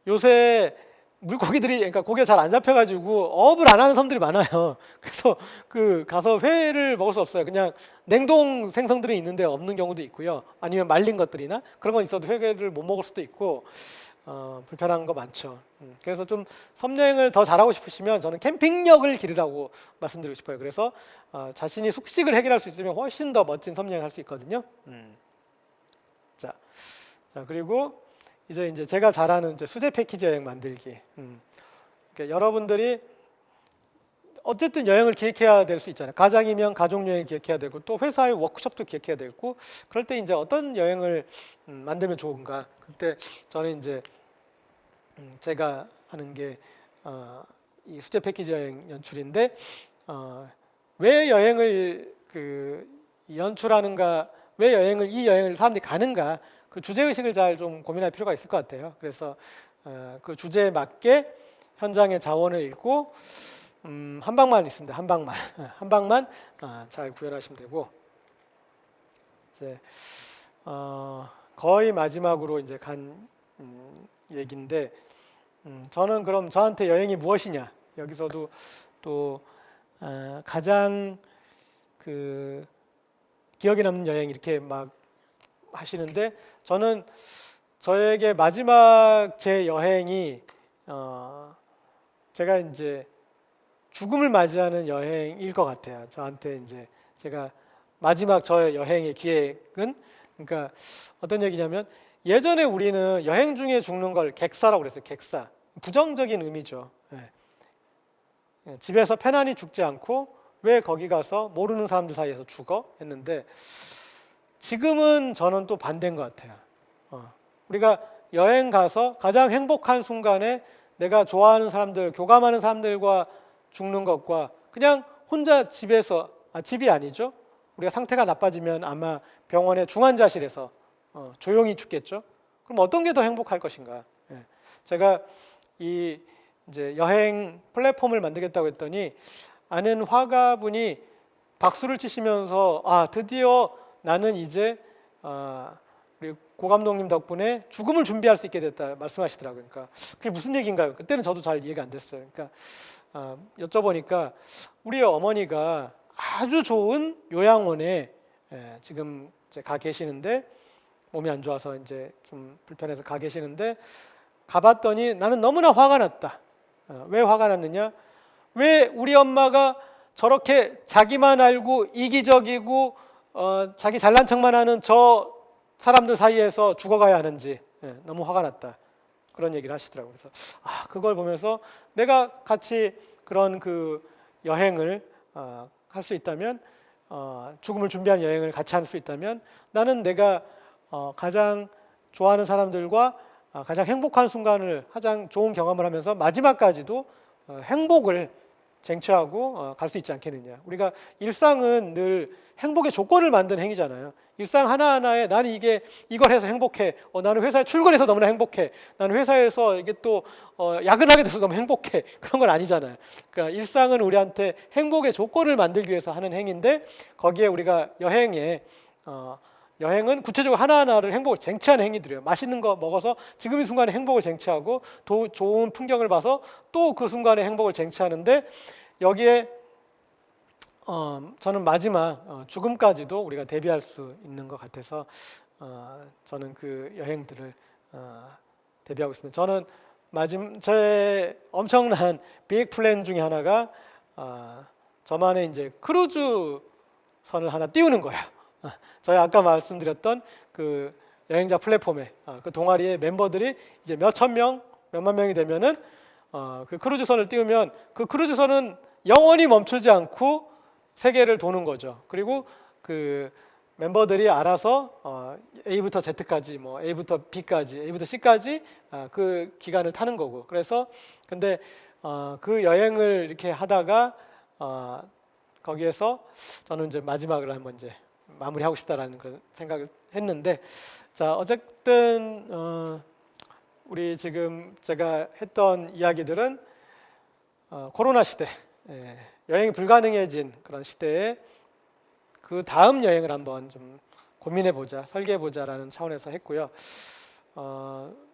요새 물고기들이, 그러니까 고기가 잘 안 잡혀가지고 어업을 안 하는 섬들이 많아요. 그래서 그 가서 회를 먹을 수 없어요. 그냥 냉동 생선들이 있는데 없는 경우도 있고요. 아니면 말린 것들이나 그런 건 있어도 회를 못 먹을 수도 있고 불편한 거 많죠. 그래서 좀 섬 여행을 더 잘하고 싶으시면 저는 캠핑력을 기르라고 말씀드리고 싶어요. 그래서 자신이 숙식을 해결할 수 있으면 훨씬 더 멋진 섬 여행 할 수 있거든요. 자, 그리고 이제 제가 잘하는 이제 수제 패키지 여행 만들기. 그러니까 여러분들이 어쨌든 여행을 기획해야 될 수 있잖아요. 가장이면 가족 여행 기획해야 되고 또 회사의 워크숍도 기획해야 되고, 그럴 때 이제 어떤 여행을 만들면 좋은가. 그때 저는 이제 제가 하는 게 이 수제 패키지 여행 연출인데 왜 여행을 연출하는가, 왜 이 여행을 사람들이 가는가, 그 주제 의식을 잘 좀 고민할 필요가 있을 것 같아요. 그래서 그 주제에 맞게 현장의 자원을 읽고 한 방만 있습니다. 한 방만 잘 구현하시면 되고, 이제 거의 마지막으로 이제 간 얘기인데, 저는 그럼 저한테 여행이 무엇이냐, 여기서도 또 가장 그 기억에 남는 여행 이렇게 막 하시는데, 저는 저에게 마지막 제 여행이 제가 이제 죽음을 맞이하는 여행일 것 같아요. 저한테 이제 제가 마지막 저의 여행의 기획은, 그러니까 어떤 얘기냐면, 예전에 우리는 여행 중에 죽는 걸 객사라고 그랬어요. 객사. 부정적인 의미죠. 집에서 편안히 죽지 않고 왜 거기 가서 모르는 사람들 사이에서 죽어? 했는데, 지금은 저는 또 반대인 것 같아요. 우리가 여행 가서 가장 행복한 순간에 내가 좋아하는 사람들, 교감하는 사람들과 죽는 것과 그냥 혼자 집에서, 집이 아니죠. 우리가 상태가 나빠지면 아마 병원의 중환자실에서 조용히 죽겠죠. 그럼 어떤 게 더 행복할 것인가? 제가 이제 여행 플랫폼을 만들겠다고 했더니 아는 화가분이 박수를 치시면서 드디어 나는 이제 우리 고 감독님 덕분에 죽음을 준비할 수 있게 됐다 말씀하시더라고요. 그러니까 그게 무슨 얘기인가요? 그때는 저도 잘 이해가 안 됐어요. 그러니까 여쭤보니까 우리 어머니가 아주 좋은 요양원에 지금 이제 가 계시는데, 몸이 안 좋아서 이제 좀 불편해서 가 계시는데, 가봤더니 나는 너무나 화가 났다. 왜 화가 났느냐? 왜 우리 엄마가 저렇게 자기만 알고 이기적이고 자기 잘난 척만 하는 저 사람들 사이에서 죽어가야 하는지 너무 화가 났다. 그런 얘기를 하시더라고요. 그래서 그걸 보면서 내가 같이 그런 그 여행을 할 수 있다면, 죽음을 준비한 여행을 같이 할 수 있다면, 나는 내가 가장 좋아하는 사람들과 가장 행복한 순간을, 가장 좋은 경험을 하면서 마지막까지도 행복을 쟁취하고 갈 수 있지 않겠느냐. 우리가 일상은 늘 행복의 조건을 만든 행위잖아요. 일상 하나하나에 나는 이걸 해서 행복해. 나는 회사에 출근해서 너무나 행복해. 나는 회사에서 이게 또 야근하게 돼서 너무 행복해. 그런 건 아니잖아요. 그러니까 일상은 우리한테 행복의 조건을 만들기 위해서 하는 행위인데, 거기에 우리가 여행은 구체적으로 하나하나를 행복을 쟁취하는 행위들이에요. 맛있는 거 먹어서 지금 이 순간에 행복을 쟁취하고, 또 좋은 풍경을 봐서 또 그 순간에 행복을 쟁취하는데, 여기에 저는 마지막 죽음까지도 우리가 대비할 수 있는 것 같아서 저는 그 여행들을 대비하고 있습니다. 저는 제 엄청난 비핵 플랜 중에 하나가 저만의 이제 크루즈선을 하나 띄우는 거예요. 저희 아까 말씀드렸던 그 여행자 플랫폼에 그 동아리의 멤버들이 이제 몇천 명, 몇만 명이 되면은 그 크루즈선을 띄우면 그 크루즈선은 영원히 멈추지 않고 세계를 도는 거죠. 그리고 그 멤버들이 알아서 A부터 Z까지, 뭐 A부터 B까지, A부터 C까지 그 기간을 타는 거고. 그래서 근데 그 여행을 이렇게 하다가 거기에서 저는 이제 마지막으로 한번 이제 마무리하고 싶다라는 그런 생각을 했는데, 자 어쨌든 우리 지금 제가 했던 이야기들은 코로나 시대, 여행이 불가능해진 그런 시대에 그 다음 여행을 한번 좀 고민해 보자, 설계해 보자라는 차원에서 했고요.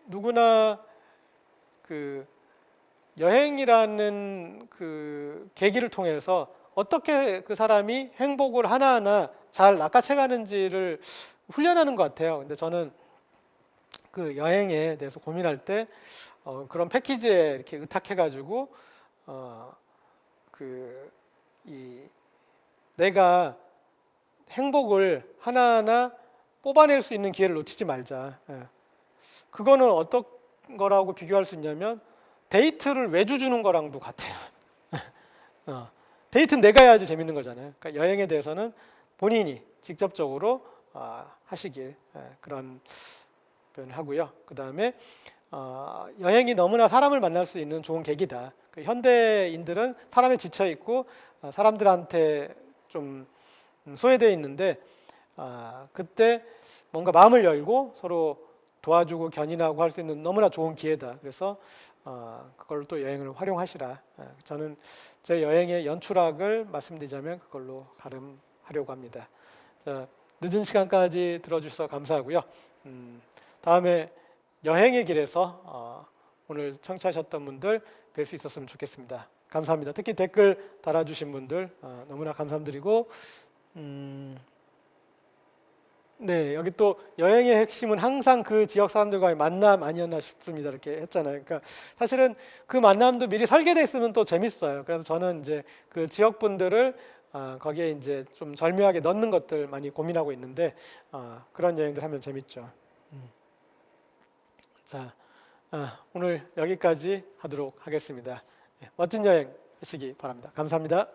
누구나 그 여행이라는 그 계기를 통해서 어떻게 그 사람이 행복을 하나하나 잘 낚아채가는지를 훈련하는 것 같아요. 근데 저는 그 여행에 대해서 고민할 때 그런 패키지에 이렇게 의탁해가지고 내가 행복을 하나하나 뽑아낼 수 있는 기회를 놓치지 말자. 그거는 어떤 거라고 비교할 수 있냐면 데이트를 외주 주는 거랑도 같아요. 데이트는 내가 해야지 재밌는 거잖아요. 그러니까 여행에 대해서는 본인이 직접적으로 하시길, 그런 표현을 하고요. 그 다음에 여행이 너무나 사람을 만날 수 있는 좋은 계기다. 현대인들은 사람에 지쳐 있고 사람들한테 좀 소외되어 있는데 그때 뭔가 마음을 열고 서로 도와주고 견인하고 할 수 있는 너무나 좋은 기회다. 그래서 그걸로 또 여행을 활용하시라. 저는 제 여행의 연출학을 말씀드리자면 그걸로 가름하려고 합니다. 자, 늦은 시간까지 들어주셔서 감사하고요. 다음에 여행의 길에서 오늘 청취하셨던 분들 뵐 수 있었으면 좋겠습니다. 감사합니다. 특히 댓글 달아주신 분들 너무나 감사드리고, 네, 여기 또 여행의 핵심은 항상 그 지역 사람들과의 만남 아니었나 싶습니다. 이렇게 했잖아요. 그러니까 사실은 그 만남도 미리 설계되어 있으면 또 재밌어요. 그래서 저는 이제 그 지역 분들을 거기에 이제 좀 절묘하게 넣는 것들 많이 고민하고 있는데 그런 여행들 하면 재밌죠. 자, 오늘 여기까지 하도록 하겠습니다. 멋진 여행 하시기 바랍니다. 감사합니다.